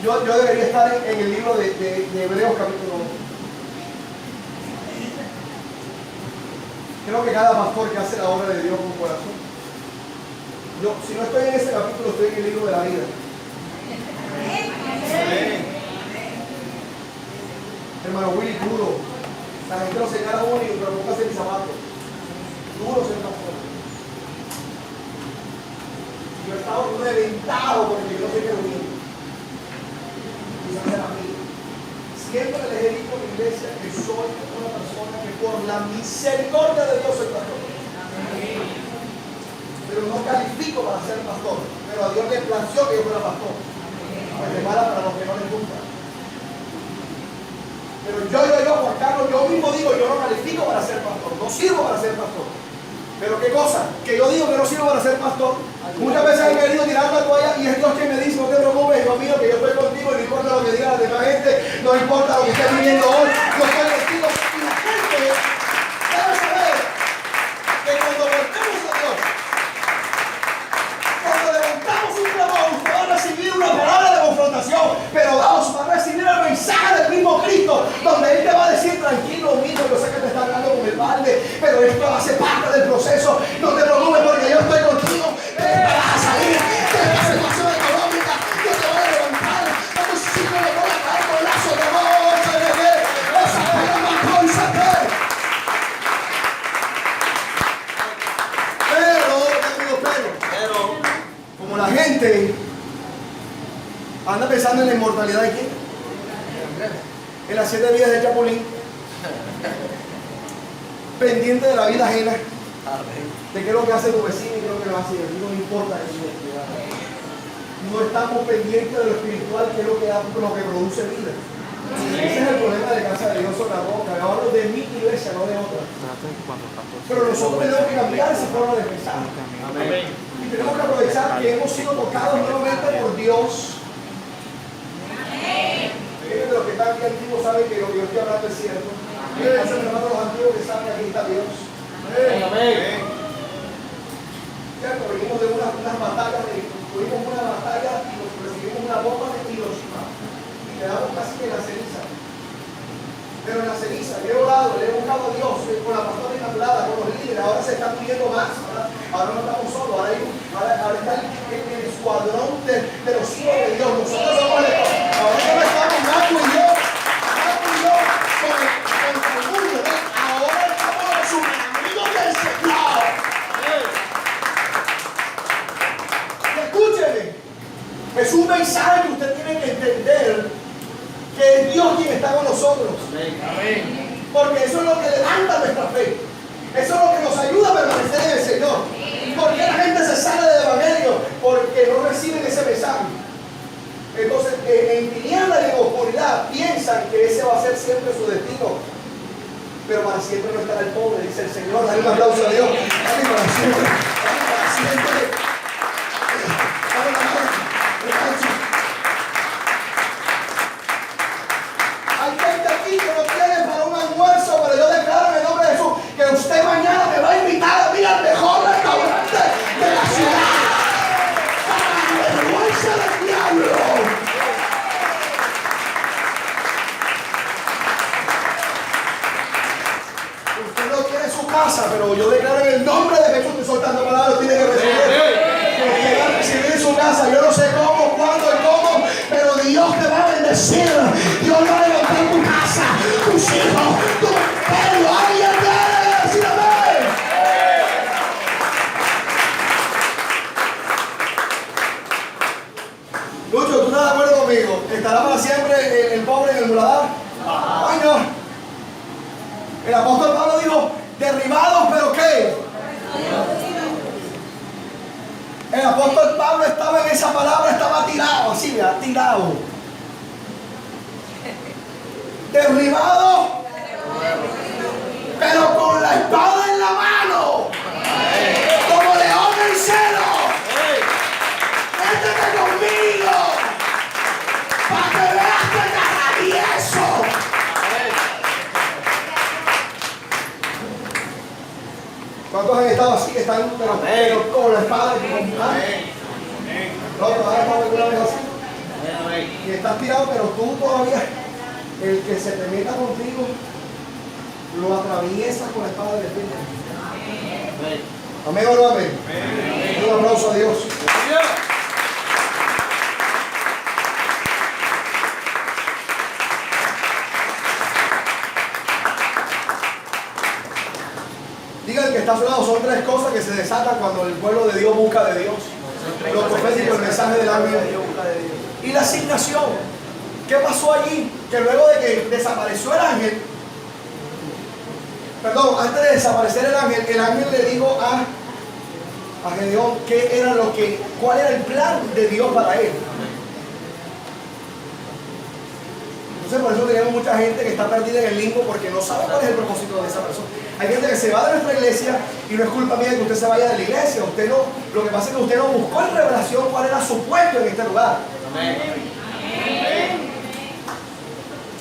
debería estar en el libro de Hebreos capítulo 1. Creo que cada pastor que hace la obra de Dios con corazón. Si no estoy en ese capítulo, estoy en el libro de la vida. Pero Willy, duro. La gente lo señala único, pero nunca se mis zapatos. Duro ser pastor. Yo he estado reventado porque yo no sé qué es unir. Y se me a mí. Siempre les he dicho a mi iglesia que soy una persona que por la misericordia de Dios soy pastor. Pero no califico para ser pastor. Pero a Dios le plació que yo fuera pastor. Pues de mala para los que no les gusta. Pero Juan Carlos, yo mismo digo, yo no califico para ser pastor. No sirvo para ser pastor. Pero qué cosa, que yo digo que no sirvo para ser pastor. Muchas veces he querido tirar la toalla y es Dios quien me dice, no te preocupes, hijo mío, que yo estoy contigo y no importa lo que diga la demás gente, no importa lo que estés viviendo hoy, yo estoy contigo. Y la gente debe saber que cuando volvemos a Dios, cuando levantamos un clamor, usted va a recibir una palabra de confrontación, pero Dios va a recibir el mensaje del mismo Cristo, donde Él te va a decir, tranquilo, hijo, yo sé que te está hablando con el Padre, pero esto hace parte del proceso, no te preocupes porque yo estoy contigo, vas a salir de esta situación económica, yo te voy a levantar, como si no le voy a caer con lazo de amor, esa palabra cosa pero, como la gente anda pensando en la inmortalidad de quién, en las 7 vidas del Chapulín, pendiente de la vida ajena, de qué es lo que hace tu vecino y qué es lo que lo hace y no importa eso. No estamos pendientes de lo espiritual, que es lo que produce vida. Ese es el problema de Casa de Dios sobre la Roca. Hablo de mi iglesia, no de otra. Pero nosotros tenemos que cambiar esa forma de pensar. Y tenemos que aprovechar que hemos sido tocados nuevamente por Dios. Miren, los que están aquí antiguos saben que lo que yo estoy hablando es cierto. Hacen hermanos los antiguos que saben que aquí está Dios. Amén. Cierto, venimos de unas batallas, tuvimos una batalla y nos recibimos una bomba de Hiroshima. Y quedamos casi que en la ceniza. Pero en la ceniza, le he orado, le he buscado a Dios con la pastora inmaculada, con los líderes. Ahora se está pidiendo más. Ahora no estamos solos, ahora está el escuadrón de los hijos de Dios. Nosotros somos el ahora no estamos Marco y yo con el mundo. Ahora estamos los subamigos del Señor. Escúcheme, es un mensaje que usted tiene que entender que es Dios quien está con nosotros. Amén. Porque eso es lo que levanta nuestra fe. Eso es lo que nos ayuda a permanecer en el Señor. ¿Por qué la gente se sale del Evangelio? Porque no reciben ese mensaje. Entonces, en tinieblas y en oscuridad piensan que ese va a ser siempre su destino. Pero para siempre no estará el pobre, dice el Señor. Dale un aplauso a Dios. Dale para siempre. Dale para siempre. Hay gente aquí que no tiene para un almuerzo, pero yo declaro en el nombre de Jesús que usted mañana me va a invitar a mí al mejor restaurante de la ciudad. ¡Para la vergüenza del diablo! Usted no quiere su casa, pero yo declaro en el nombre de Jesús, estoy soltando palabras, tiene que recibir. Usted va a recibir su casa, yo no sé cómo, cuándo y cómo, pero Dios te va a bendecir. Dios va a levantar tu casa, tus hijos, tu imperio. Alguien debe decir amén. Lucho, ¿tú estás de acuerdo conmigo? ¿Estará para siempre el pobre en el muladar? Ay, no. El apóstol Pablo dijo, derribados, pero ¿qué? El apóstol Pablo estaba en esa palabra, estaba tirado, así, ¿verdad? Tirado. Derribado, pero con la espada en la mano, como león en celo. Métete conmigo, para que veas que te atravieso. ¿Cuántos han estado así que están pero con la espada y con no, todavía estamos alguna vez así? Y estás tirado, pero tú todavía, el que se te meta contigo, lo atraviesas con la espada del Espíritu. Amén o no amén. Un aplauso a Dios. tres cosas que se desatan cuando el pueblo de Dios busca de Dios. Lo profético, el mensaje del ángel y la asignación. ¿Qué pasó allí? Que luego de que desapareció el ángel, antes de desaparecer el ángel le dijo a Gedeón cuál era el plan de Dios para él. Entonces por eso tenemos mucha gente que está perdida en el limbo porque no sabe cuál es el propósito de esa persona. Hay gente que se va de nuestra iglesia y no es culpa mía que usted se vaya de la iglesia. Usted no, lo que pasa es que usted no buscó en revelación cuál era su puesto en este lugar.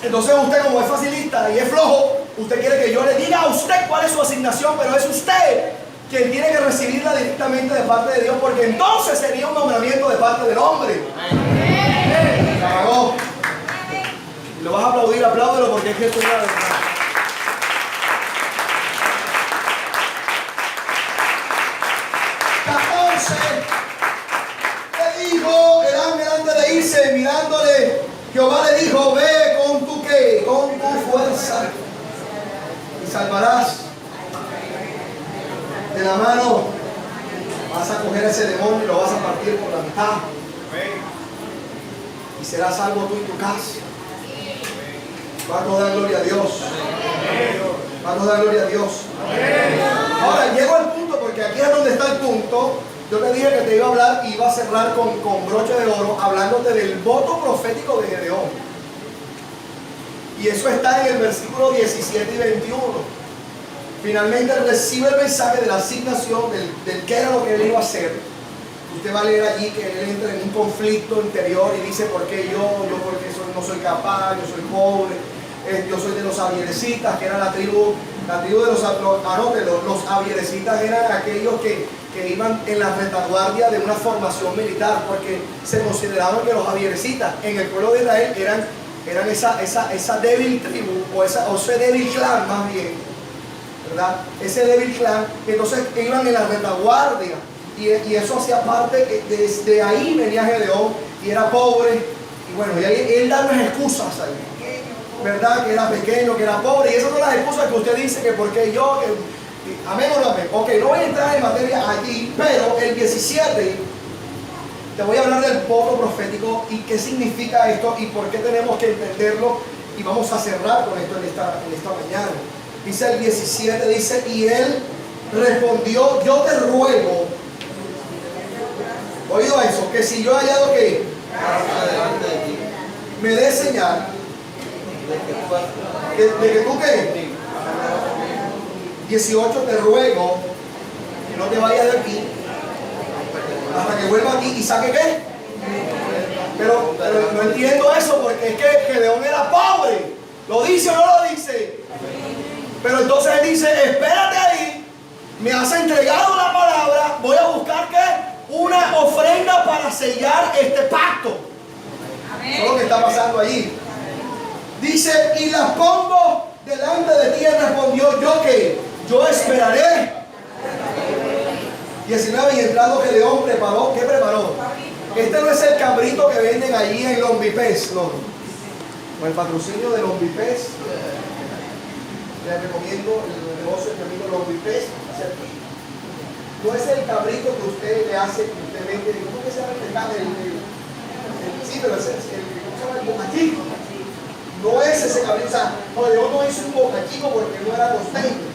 Entonces usted, como es facilista y es flojo, usted quiere que yo le diga a usted cuál es su asignación, pero es usted quien tiene que recibirla directamente de parte de Dios, porque entonces sería un nombramiento de parte del hombre. Cagó. Lo vas a aplaudir, apláudelo, porque es que esto es la verdad. Le dijo el ángel antes de irse, mirándole, Jehová le dijo: ve con tu ¿qué? Con tu fuerza y salvarás. De la mano vas a coger a ese demonio y lo vas a partir por la mitad. Y serás salvo tú y tu casa. Vamos a dar gloria a Dios. Vamos a dar gloria a Dios. Ahora llego al punto, porque aquí es donde está el punto. Yo te dije que te iba a hablar y iba a cerrar con broche de oro, hablándote del voto profético de Gedeón. Y eso está en el versículo 17 y 21. Finalmente recibe el mensaje de la asignación del qué era lo que él iba a hacer. Usted va a leer allí que él entra en un conflicto interior y dice: ¿por qué yo? Yo porque no soy capaz, yo soy pobre, yo soy de los abierecitas, que era la tribu de los abierecitas eran aquellos que iban en la retaguardia de una formación militar, porque se consideraban que los abierecitas en el pueblo de Israel eran esa débil tribu, o ese débil clan más bien, ¿verdad? Ese débil clan, entonces iban en la retaguardia. Y eso hacía parte, desde ahí venía Gedeón y era pobre. Y bueno, y ahí él da unas excusas ahí, ¿verdad? Que era pequeño, que era pobre. Y esas son las excusas que usted dice que porque yo, amén o no amén. Ok, no voy a entrar en materia allí, pero el 17 te voy a hablar del voto profético y qué significa esto y por qué tenemos que entenderlo. Y vamos a cerrar con esto en esta mañana. Dice el 17, dice: y él respondió: yo te ruego, oído eso, que si yo he hallado que me dé señal de que tú qué. 18, te ruego que no te vayas de aquí hasta que vuelva aquí y saque qué. Pero no entiendo eso, porque es que Gedeón era pobre. ¿Lo dice o no lo dice? Pero entonces él dice: espérate ahí, me has entregado la palabra, voy a buscar ¿qué? Una ofrenda para sellar este pacto. Eso es lo que está pasando allí. Dice: y las pongo delante de ti. Él respondió: yo qué, yo esperaré. 19, y entrando Gedeón preparó. ¿Qué preparó? Este no es el cabrito que venden allí en Lombipés, no. Con el patrocinio de Lombipés, les recomiendo el negocio de mi amigo Lombipés. No es el cabrito que usted le hace, que usted vende, ¿cómo que se llama sí, pero es ¿cómo se llama? El bocachico. No es ese cabrito, o sea, Gedeón no hizo un bocachico porque no era costeño.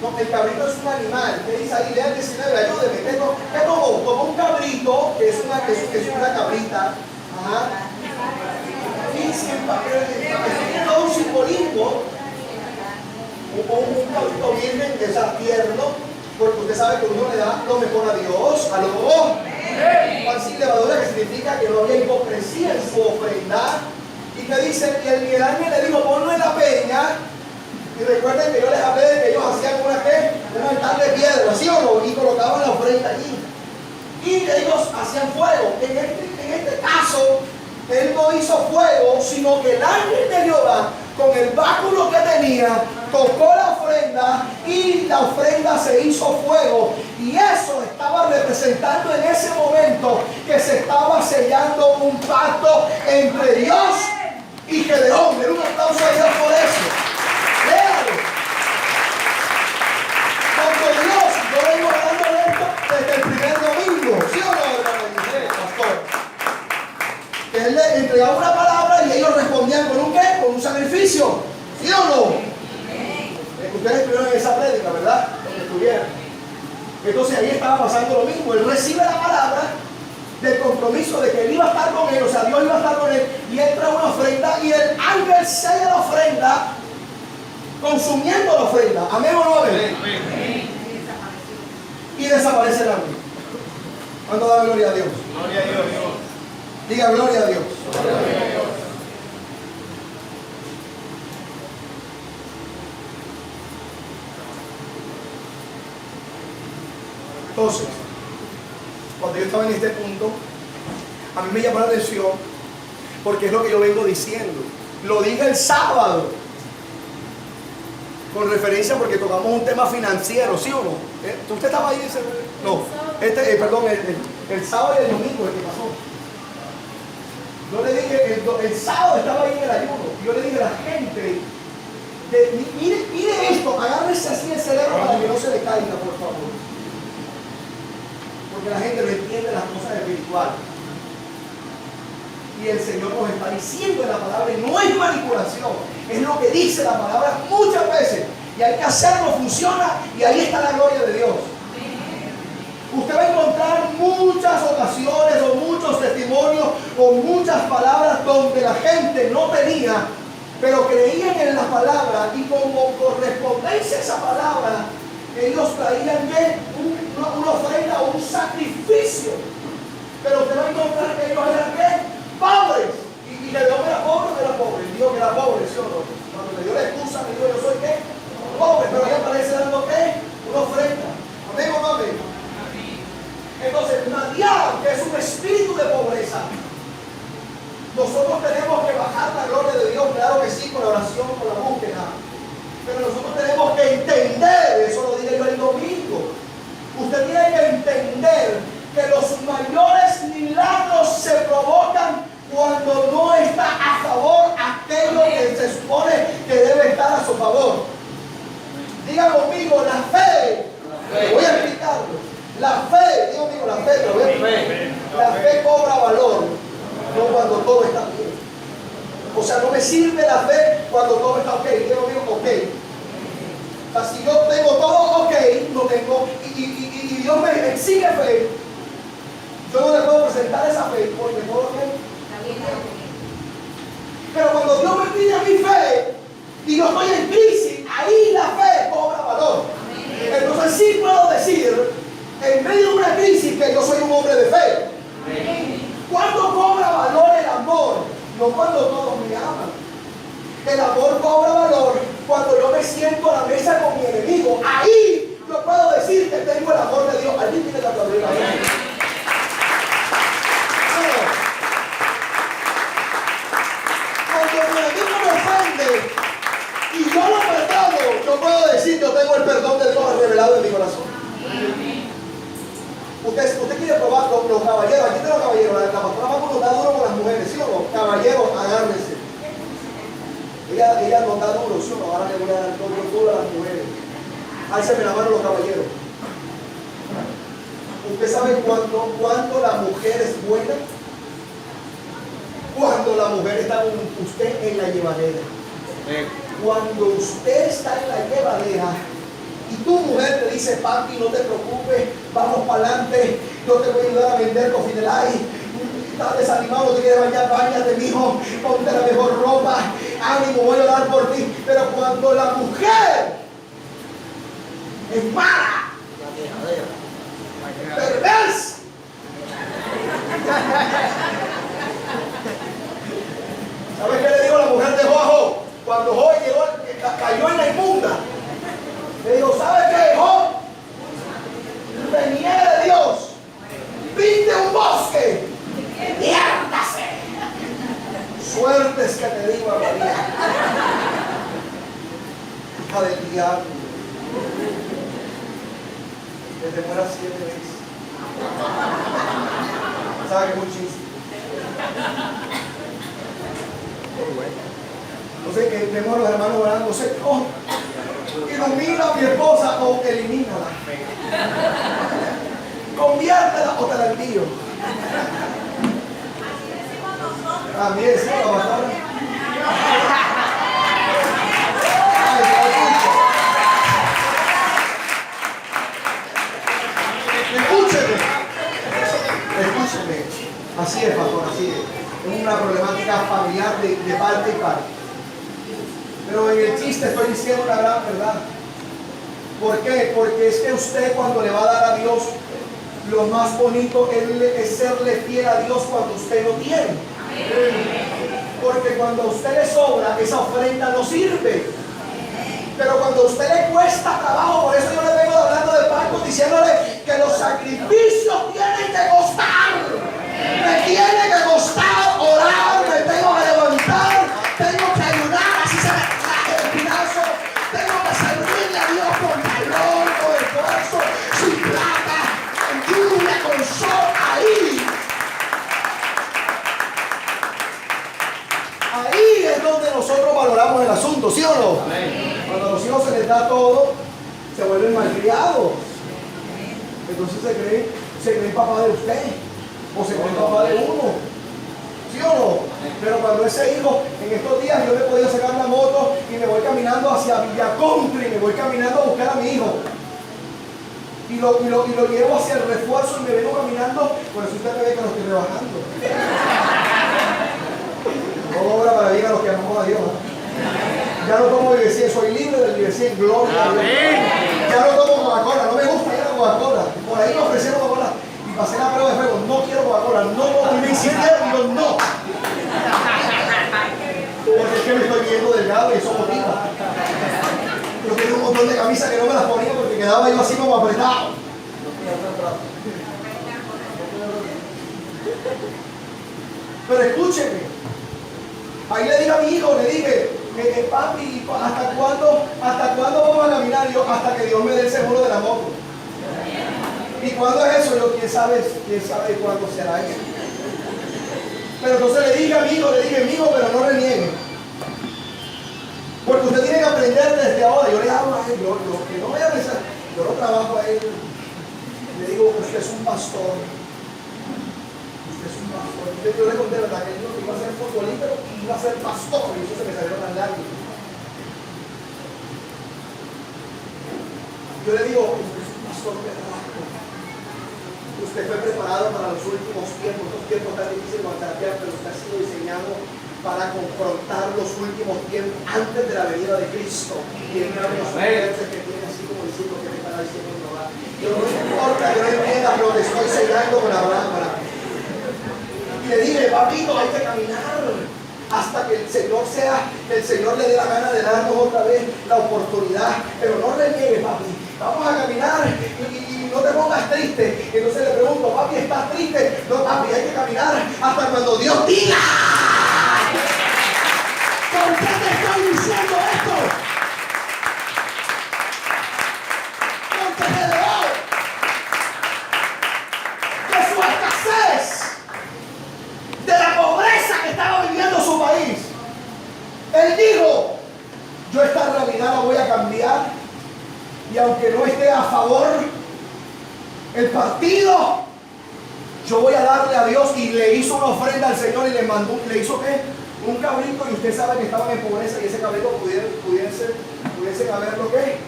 No, el cabrito es un animal. ¿Qué dice ahí? Lean 19, ayúdeme. ¿Qué tomó? Tomó un cabrito, que es una cabrita. Ajá. Y siempre todo un simbolismo. Un cabrito virgen, que es tierno, porque usted sabe que uno le da lo mejor a Dios, a lo pan sin levadura, que significa que no había hipocresía en su ofrenda. Y que dice, y el ángel le dijo: ponlo en la peña. Y recuerden que yo les hablé de que ellos hacían un altar de piedra, ¿sí o no? Y colocaban la ofrenda allí. Y ellos hacían fuego. En este caso, él no hizo fuego, sino que el ángel de Jehová, con el báculo que tenía, tocó la ofrenda y la ofrenda se hizo fuego. Y eso estaba representando en ese momento que se estaba sellando un pacto entre Dios y Gedeón. Den un aplauso a Dios por eso. Léalo. Cuando él le entregaba una palabra y ellos respondían con un qué, con un sacrificio. ¿Sí o no? Ustedes estuvieron en esa prédica, ¿verdad? Los que estuvieron. Entonces ahí estaba pasando lo mismo. Él recibe la palabra del compromiso de que él iba a estar con él, o sea, Dios iba a estar con él, y él trae una ofrenda y el ángel sella la ofrenda consumiendo la ofrenda. ¿Amén o no amén? Y desaparece el ángel. ¿Cuánto da gloria a Dios? Gloria a Dios. Diga gloria a Dios. Gloria a Dios. Entonces, cuando yo estaba en este punto, a mí me llamó la atención porque es lo que yo vengo diciendo. Lo dije el sábado, con referencia porque tocamos un tema financiero, ¿sí o no? ¿Usted estaba ahí? No, perdón, el sábado y el domingo el que pasó. Yo le dije, el sábado estaba ahí en el ayuno, y yo le dije a la gente, mire esto, agárrese así el cerebro para que no se le caiga, por favor. Porque la gente no entiende las cosas espirituales. Y el Señor nos está diciendo en la palabra, y no es manipulación, es lo que dice la palabra muchas veces. Y hay que hacerlo, funciona, y ahí está la gloria de Dios. Usted va a encontrar muchas ocasiones o muchos testimonios o muchas palabras donde la gente no tenía, pero creían en la palabra y como correspondencia a esa palabra, ellos traían una ofrenda o un sacrificio. Pero usted va a encontrar que ellos eran ¿qué? Pobres. Y le dijo, ¿era pobre o era pobre? Dijo que era pobre, ¿sí o no? Cuando le dio la excusa, le dijo, yo soy ¿qué? Pobre, pero ella aparece dando ¿qué? Una ofrenda. ¿Amén o no amén? Entonces, Madián, que es un espíritu de pobreza, nosotros tenemos que bajar la gloria de Dios, claro que sí, con la oración, con la búsqueda. Pero nosotros tenemos que entender, eso lo dije yo el domingo. Usted tiene que entender que los mayores milagros se provocan cuando no está a favor aquello que se supone que debe estar a su favor. Diga conmigo, la fe. Voy a explicarlo. La fe, diga conmigo, la fe, ¿lo ven? La fe cobra valor, no cuando todo está bien. O sea, no me sirve la fe cuando todo está ok. Diga conmigo, ok. O sea, si yo tengo todo ok, no tengo, y Dios me exige fe, yo no le puedo presentar esa fe porque todo ok. Pero cuando Dios me pide mi fe y yo estoy en crisis, ahí la fe cobra valor. Entonces sí puedo decir, en medio de una crisis, que yo soy un hombre de fe. ¿Cuándo cobra valor el amor? No cuando todos me aman. El amor cobra valor cuando yo me siento a la mesa con mi enemigo. Ahí yo puedo decir que tengo el amor de Dios. Alguien tiene que aplaudir a Dios. Cuando mi enemigo me ofende y yo lo perdono, yo puedo decir que yo tengo el perdón de Dios revelado en mi corazón. Usted quiere probar los caballeros. Aquí tengo caballeros. La pastora Paco nos da duro con las mujeres, ¿sí o no? Caballeros, agárrense. Ella nos da duro, ¿sí o no? Ahora le voy a dar duro a las mujeres. Álceme la mano los caballeros. ¿Usted sabe cuándo la mujer es buena? Cuando la mujer está con usted en la llevadera. Cuando usted está en la llevadera y tu mujer te dice, papi, no te preocupes, vamos para adelante, yo te voy a ayudar a vender Cofidelay, estás desanimado, no te quieres bañar, báñate, mijo, ponte la mejor ropa, ánimo, voy a orar por ti. Pero cuando la mujer es mala, perversa, ¿sabes qué le digo a la mujer de Jojo? Cuando Jojo llegó, cayó en la inmunda, le digo, ¿sabes qué, Jojo? Venía de Dios, pinte un bosque, diértase. Suertes que te digo, María, hija del diablo, que te mueras 7 veces. ¿Sabes qué? Muchísimo. Entonces, que tenemos los hermanos orando, Señor, ilumina a mi esposa o elimínala. Conviértela o te la envío. También, sí, la pastora. Ay, escúcheme. Escúcheme. Así es, pastor, así es. Es una problemática familiar de parte y parte. Pero en el chiste estoy diciendo una gran verdad. ¿Por qué? Porque es que usted, cuando le va a dar a Dios, lo más bonito es serle fiel a Dios cuando usted no tiene. Porque cuando a usted le sobra, esa ofrenda no sirve. Pero cuando a usted le cuesta trabajo, por eso yo le vengo hablando de Pacos, diciéndole que los sacrificios tienen que costar. Me tiene que costar orar, me tengo que levantar, tengo que ayudar, así se me traje el pinazo, tengo que servirle a Dios con calor, con esfuerzo, sin plata, con lluvia, con sol, ahí. Ahí es donde nosotros valoramos el asunto, ¿sí o no? Amén. Cuando a los hijos se les da todo, se vuelven malcriados. Entonces se cree papá de usted, o se cree papá de uno, ¿sí o no? Pero cuando ese hijo, en estos días yo le he podido sacar la moto y me voy caminando hacia Villa Country, me voy caminando a buscar a mi hijo. Y lo llevo hacia el refuerzo y me vengo caminando, por eso usted me ve que lo estoy rebajando. Todo obra para bien a los que amamos a Dios. Ya no tomo Vivecien, soy libre del Vivecien, gloria a Dios. Ya no tomo Coca-Cola, no me gusta ya la Coca-Cola. Por ahí me ofrecieron Coca-Cola y pasé la prueba de fuego. No quiero Coca-Cola, no, me insistieron, yo no. Porque es que me estoy viendo delgado y eso motiva. Yo tenía un montón de camisas que no me las ponía porque quedaba yo así como apretado. Pero escúcheme. Ahí le dije a mi hijo, le dije, papi, ¿hasta cuándo vamos a caminar? Yo, hasta que Dios me dé el seguro de la moto. ¿Y cuándo es eso? Yo, quién sabe cuándo será eso. Pero entonces le dije a mi hijo, pero no reniegue. Porque usted tiene que aprender desde ahora. Yo le hablo a él, que no vaya a pensar, yo lo trabajo a él. Le digo, usted es un pastor. Yo le conté, ¿verdad? Que él no iba a ser futbolista, pero iba a ser pastor, y eso se me salió tan largo. Yo le digo, usted es un pastor de trabajo. Usted fue preparado para los últimos tiempos, estos tiempos tan difíciles de cambiar, pero usted ha sido diseñado para confrontar los últimos tiempos antes de la venida de Cristo. Y él me habla de los que tiene así como diciendo que me estará diciendo Jehová. Yo no importa, yo no entienda, pero te estoy sellando con la palabra. Y le dije, papito, hay que caminar hasta que el Señor le dé la gana de darnos otra vez la oportunidad. Pero no reniegues, papi. Vamos a caminar y no te pongas triste. Entonces le pregunto, papi, ¿estás triste? No, papi, hay que caminar hasta cuando Dios diga. ¿Por qué te estoy diciendo esto? Porque te veo de su escasez, de la pobreza que estaba viviendo su país. Él dijo, yo esta realidad la voy a cambiar, y aunque no esté a favor el partido, yo voy a darle a Dios. Y le hizo una ofrenda al Señor y le hizo ¿qué? Un cabrito, y usted sabe que estaban en pobreza y ese cabrito pudiese caber lo que.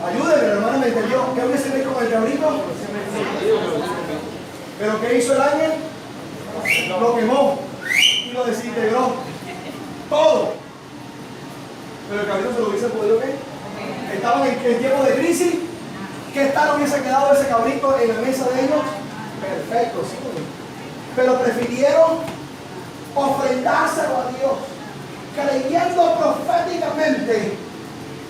Ayúdeme, hermano, ¿me entendió? ¿Qué hubiese hecho con el cabrito? ¿Pero qué hizo el ángel? Lo quemó y lo desintegró todo. Pero el cabrito se lo hubiese podido ¿qué? Estaban en tiempos de crisis. ¿Qué tal hubiese quedado ese cabrito en la mesa de ellos? Perfecto, sí. Pero prefirieron ofrendárselo a Dios, creyendo proféticamente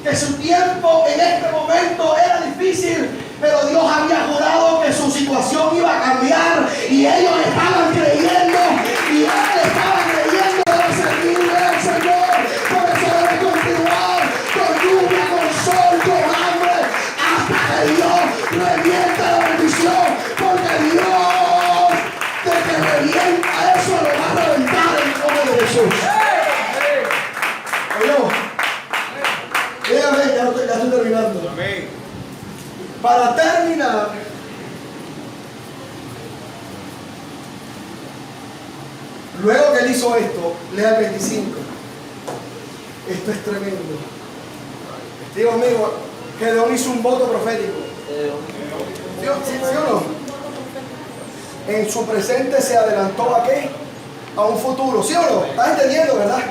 que su tiempo en este momento era difícil, pero Dios había jurado que su situación iba a cambiar, y ellos estaban creyendo, y él estaba creyendo de servirle al Señor. Por eso debe continuar con lluvia, con sol, con hambre, hasta que Dios reviente la bendición, porque Dios, de que revienta eso, lo va a reventar en el nombre de Jesús. Dígame, ya estoy terminando. Amén. Para terminar, Luego que él hizo esto, lea el 25. Esto es tremendo. Digo amigo, Gedeón hizo un voto profético. ¿Sí o no? En su presente se adelantó ¿a qué? A un futuro. ¿Sí o no? ¿Estás entendiendo, verdad?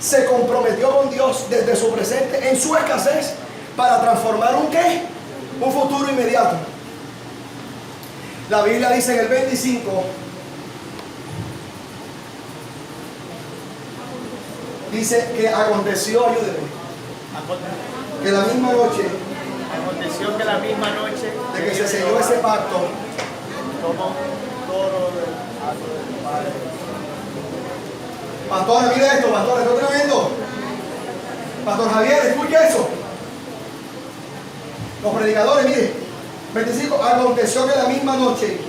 Se comprometió con Dios desde su presente en su escasez para transformar un ¿qué? Un futuro inmediato. La Biblia dice en el 25, dice que aconteció, ayúdeme, que la misma noche Aconteció que la misma noche de que se selló ese pacto, tomó un toro del hato del padre. pastor, mire esto, pastor, esto es tremendo. Pastor Javier, escucha eso. Los predicadores, mire, 25, aconteció que la misma noche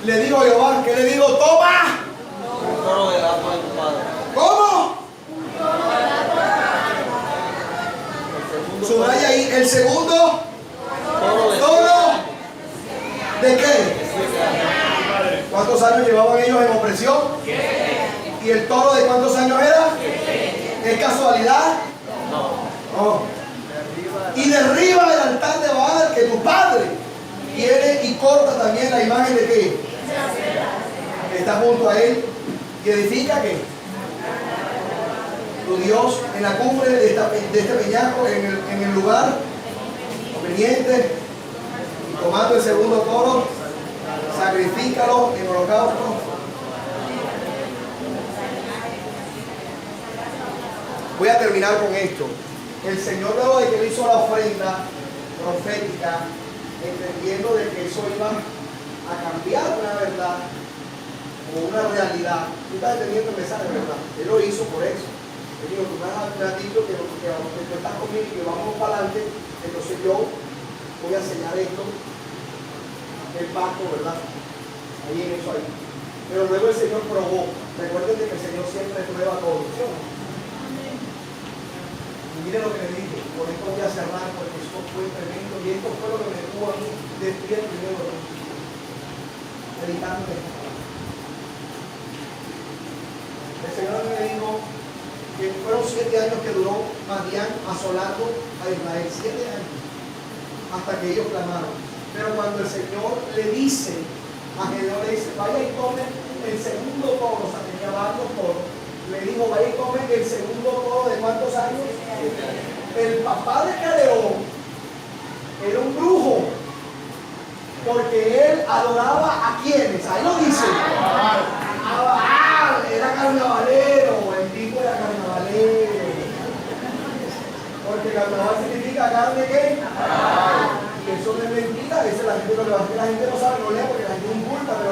le dijo a Jehová, que le digo, toma. Un toro del hato del padre. ¿Cómo? Subraya ahí, el segundo toro de qué? ¿Cuántos años llevaban ellos en opresión? ¿Y el toro de cuántos años era? ¿Es casualidad? No. Y derriba el altar de Baal que tu padre quiere y corta también la imagen de qué? Que está junto a él y edifica qué? Tu Dios en la cumbre de este peñasco, en el lugar conveniente, y tomando el segundo toro, sacrifícalo en holocausto. Voy a terminar con esto. El Señor, luego de que él hizo la ofrenda profética, entendiendo de que eso iba a cambiar una verdad o una realidad. Tú estás entendiendo el mensaje, ¿verdad? Él lo hizo por eso. Él dijo, tú me has dicho que tú estás conmigo y que vamos para adelante, entonces yo voy a sellar esto, el pacto, ¿verdad? Ahí en eso ahí. Pero luego el Señor probó. Recuerden que el Señor siempre prueba corrupción. Y miren lo que le dije, con esto voy a cerrar porque esto fue tremendo y esto fue lo que me tuvo a mí despierto primero, meditando en esto. El Señor me dijo que fueron 7 años que duró Madián asolando a Israel, 7 años, hasta que ellos clamaron. Pero cuando el Señor le dice a Gedeón, le dice, vaya y tome el segundo toro, o sea, tenía varios toros, le dijo, vaya y tome el segundo toro de cuántos años. El papá de Gedeón era un brujo, porque él adoraba a quienes, ahí lo dice, a Baal, era carnavalero, el tipo era carnavalero, porque carnaval significa carne ¿qué? Y eso no es mentira, eso la gente no sabe, no lee porque la gente no importa, pero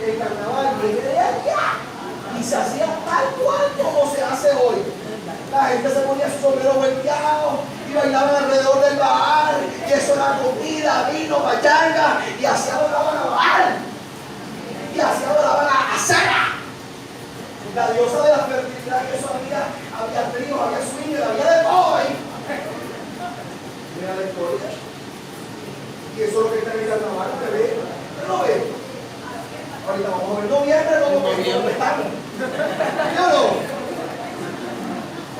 el carnaval viene de allá y se hacía tal cual como se hace hoy. La gente se ponía su sombrero volteado y bailaban alrededor del Baal, y eso era comida, vino, pachanga, y así adoraban a Baal, y así adoraban a Acera, la diosa de la fertilidad, que eso había trigo, había swinger, había de todo ahí. Mira la historia. Y eso es lo que está en el carnaval, ¿te ves? ¿No lo ves? Ahorita vamos a ver noviembre, ¿dónde estamos? ¿Sí o no?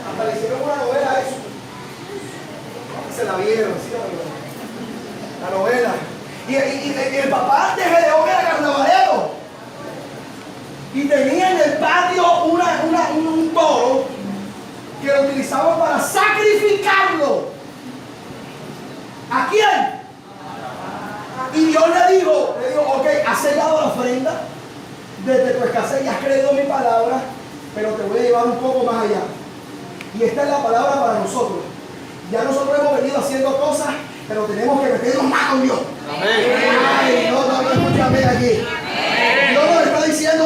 Hasta le hicieron una novela a eso. Se la vieron, ¿sí o no? La novela. Y el papá de Gedeón era carnavalero. Y tenía en el patio un toro que lo utilizaban para sacrificarlo. ¿A quién? Y Dios le dijo, ok, has sellado la ofrenda desde tu escasez y has creído mi palabra, pero te voy a llevar un poco más allá. Y esta es la palabra para nosotros. Ya nosotros hemos venido haciendo cosas, pero tenemos que meternos más con Dios. Amén. No, escúchame aquí. Dios nos está diciendo,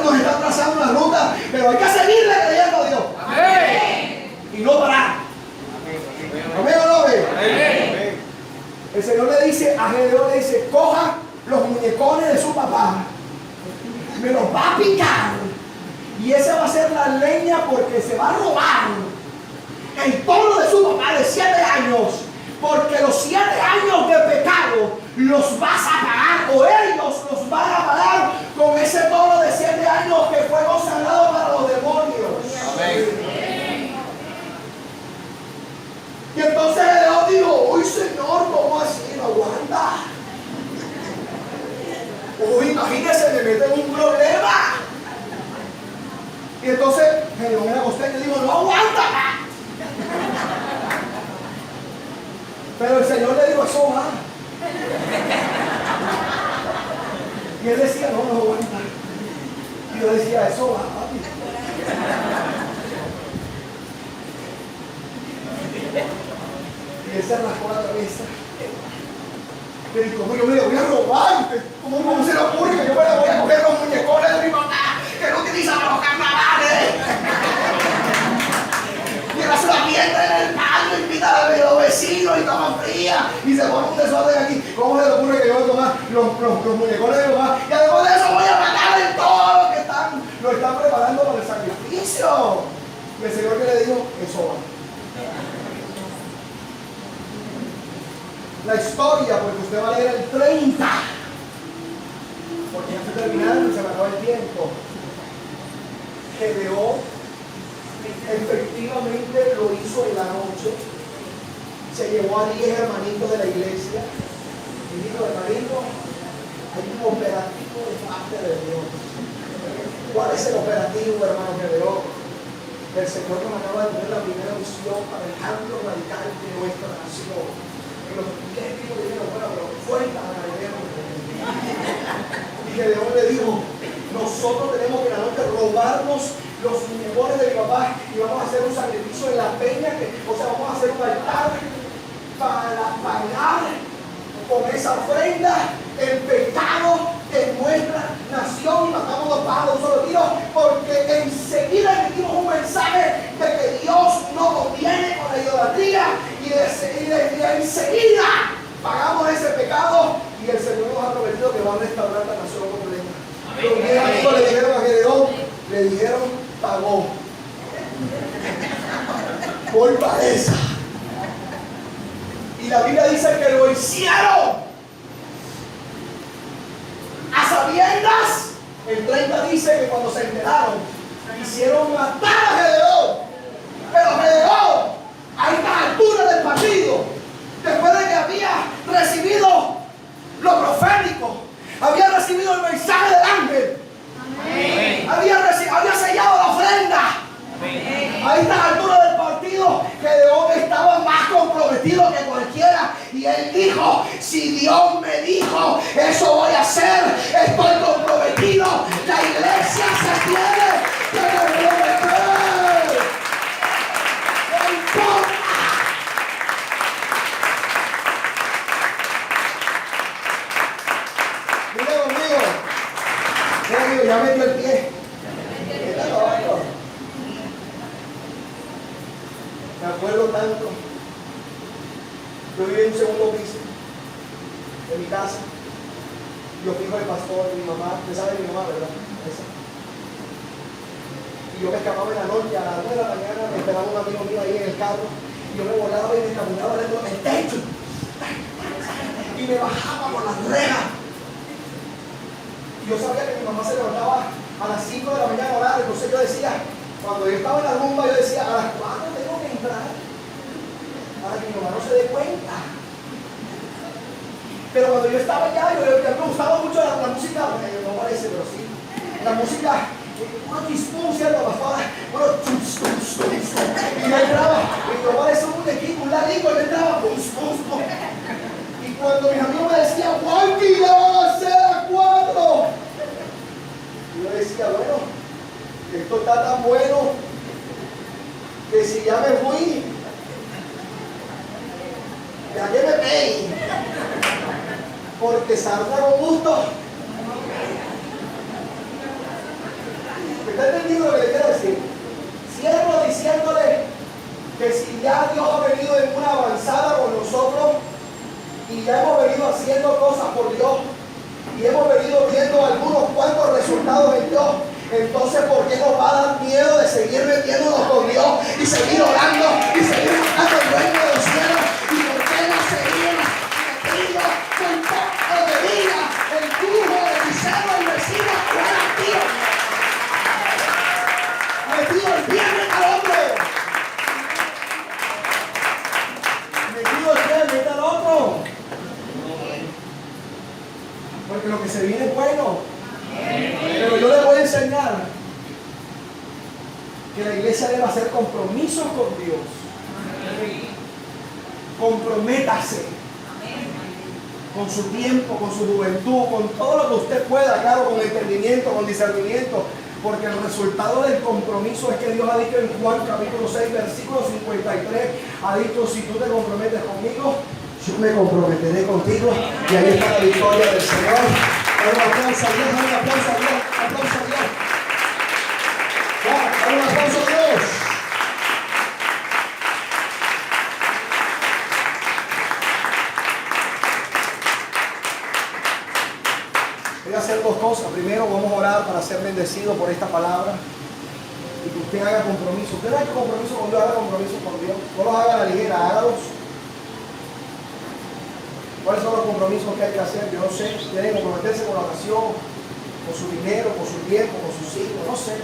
nos está trazando una ruta, pero hay que seguirle creyendo a Dios. Amén. Y no parar. Amén o no, amén. El Señor le dice a Gedeón, le dice, coja los muñecones de su papá, me los va a picar, y esa va a ser la leña porque se va a robar el toro de su papá de 7 años, porque los 7 años de pecado los vas a pagar, o ellos los van a pagar con ese toro de 7 años que fue mete en un problema. Y entonces Gedeón era costeño y dijo, no aguanta. Pero el Señor le dijo, eso va. Y él decía, no aguanta. Y yo decía, eso va, papi. Y él se rascó la cabeza. Y dijo, ¿cómo yo me la voy a robar? ¿Cómo se le ocurre que yo me la voy a coger los muñecones de mi mamá que no utilizan para los carnavales? Y ahora se la pierde en el patio, invita a los vecinos y toma fría. Y se pone un desorden aquí. ¿Cómo se le ocurre que yo voy a tomar los muñecones de mi mamá? Y además de eso voy a matar en todo lo que lo están preparando para el sacrificio. Y el Señor que le dijo, eso va. La historia, porque usted va a leer el 30. Porque ya estoy terminando y se me acaba el tiempo. Gedeón efectivamente lo hizo en la noche. Se llevó a 10 hermanitos de la iglesia y dijo, hermanito, hay un operativo de parte de Dios. ¿Cuál es el operativo, hermano Gedeón? El Señor nos acaba de tener la primera unción para el cambio radical de nuestra nación. Y los testigos dijeron, bueno, pero fuerza a Gedeón. Y Gedeón le dijo, nosotros tenemos que en la noche robarnos los muñecones de mi papá y vamos a hacer un sacrificio en la peña, vamos a hacer un altar para pagar con esa ofrenda el pecado de nuestra nación y matamos dos pájaros de un solo tiro, porque enseguida emitimos un mensaje de que Dios no conviene con la idolatría y enseguida pagamos ese pecado y el Señor nos ha prometido que va a restaurar la nación completa. Los 10 amigos le dijeron a Gedeón, le dijeron, pagó. Culpa esa. Y la Biblia dice que lo hicieron a sabiendas. El 30 dice que cuando se enteraron, hicieron matar a Gedeón. Pero Gedeón, a esta altura del partido, después de que había recibido lo profético, había recibido el mensaje del ángel, había sellado la ofrenda. A esta altura del partido, Gedeón estaba más comprometido que cualquiera. Y él dijo, si Dios me dijo, eso voy a hacer, estoy comprometido. La iglesia se tiene que comprometer. No importa. Mira conmigo, ya metió el pie. Me acuerdo tanto. Yo vivía en un segundo piso de mi casa. Yo fijo el pastor, mi mamá, usted sabe mi mamá, ¿verdad? Esa. Y yo me escapaba en la noche, a las 9 de la mañana, me esperaba un amigo mío ahí en el carro. Y yo me volaba y me caminaba dentro del techo. Y me bajaba por las rejas. Y yo sabía que mi mamá se levantaba a las 5 de la mañana a orar. Entonces yo decía, cuando yo estaba en la rumba, yo decía, a las 4 tengo que entrar para que mi mamá no se dé cuenta. Pero cuando yo estaba allá, me gustaba mucho la música, no parece, pero sí, la música, uno chispum, ¿cierto, pastora? Uno y yo entraba, y yo parecía un muñequito, un ladito, y yo entraba, y cuando mis amigos me decían, Juanqui, ya van a ser las 4, y yo decía, bueno, esto está tan bueno que si ya me fui, ya que me peguen, porque sarna con gusto. ¿Me está entendiendo lo que le quiero decir? Cierro diciéndole que si ya Dios ha venido en una avanzada con nosotros y ya hemos venido haciendo cosas por Dios y hemos venido viendo algunos cuantos resultados en Dios, entonces ¿por qué nos va a dar miedo de seguir metiéndonos con Dios y seguir orando y seguir buscando el reino de los cielos? ¿Y por qué no seguimos metiendo con poco de vida el brujo, el hechicero, el vecino, el tío? Metido el viernes al hombre, metido el viernes al otro, porque lo que se viene es bueno. iglesia debe hacer compromisos con Dios. Comprométase con su tiempo, con su juventud, con todo lo que usted pueda, claro, con entendimiento, con discernimiento, porque el resultado del compromiso es que Dios ha dicho en Juan capítulo 6, versículo 53, ha dicho: si tú te comprometes conmigo, yo me comprometeré contigo. Y ahí está la victoria del Señor. Un aplauso a Dios, un aplauso a Dios, un aplauso a Dios. Un aplauso a Dios. Voy a hacer dos cosas. Primero, vamos a orar para ser bendecidos por esta palabra y que usted haga compromiso. Usted no haga compromiso con Dios, haga compromiso con Dios. No los haga a la ligera, hágalos. ¿Cuáles son los compromisos que hay que hacer? Yo no sé. Tienen que comprometerse con la oración, con su dinero, con su tiempo, con sus hijos, no sé.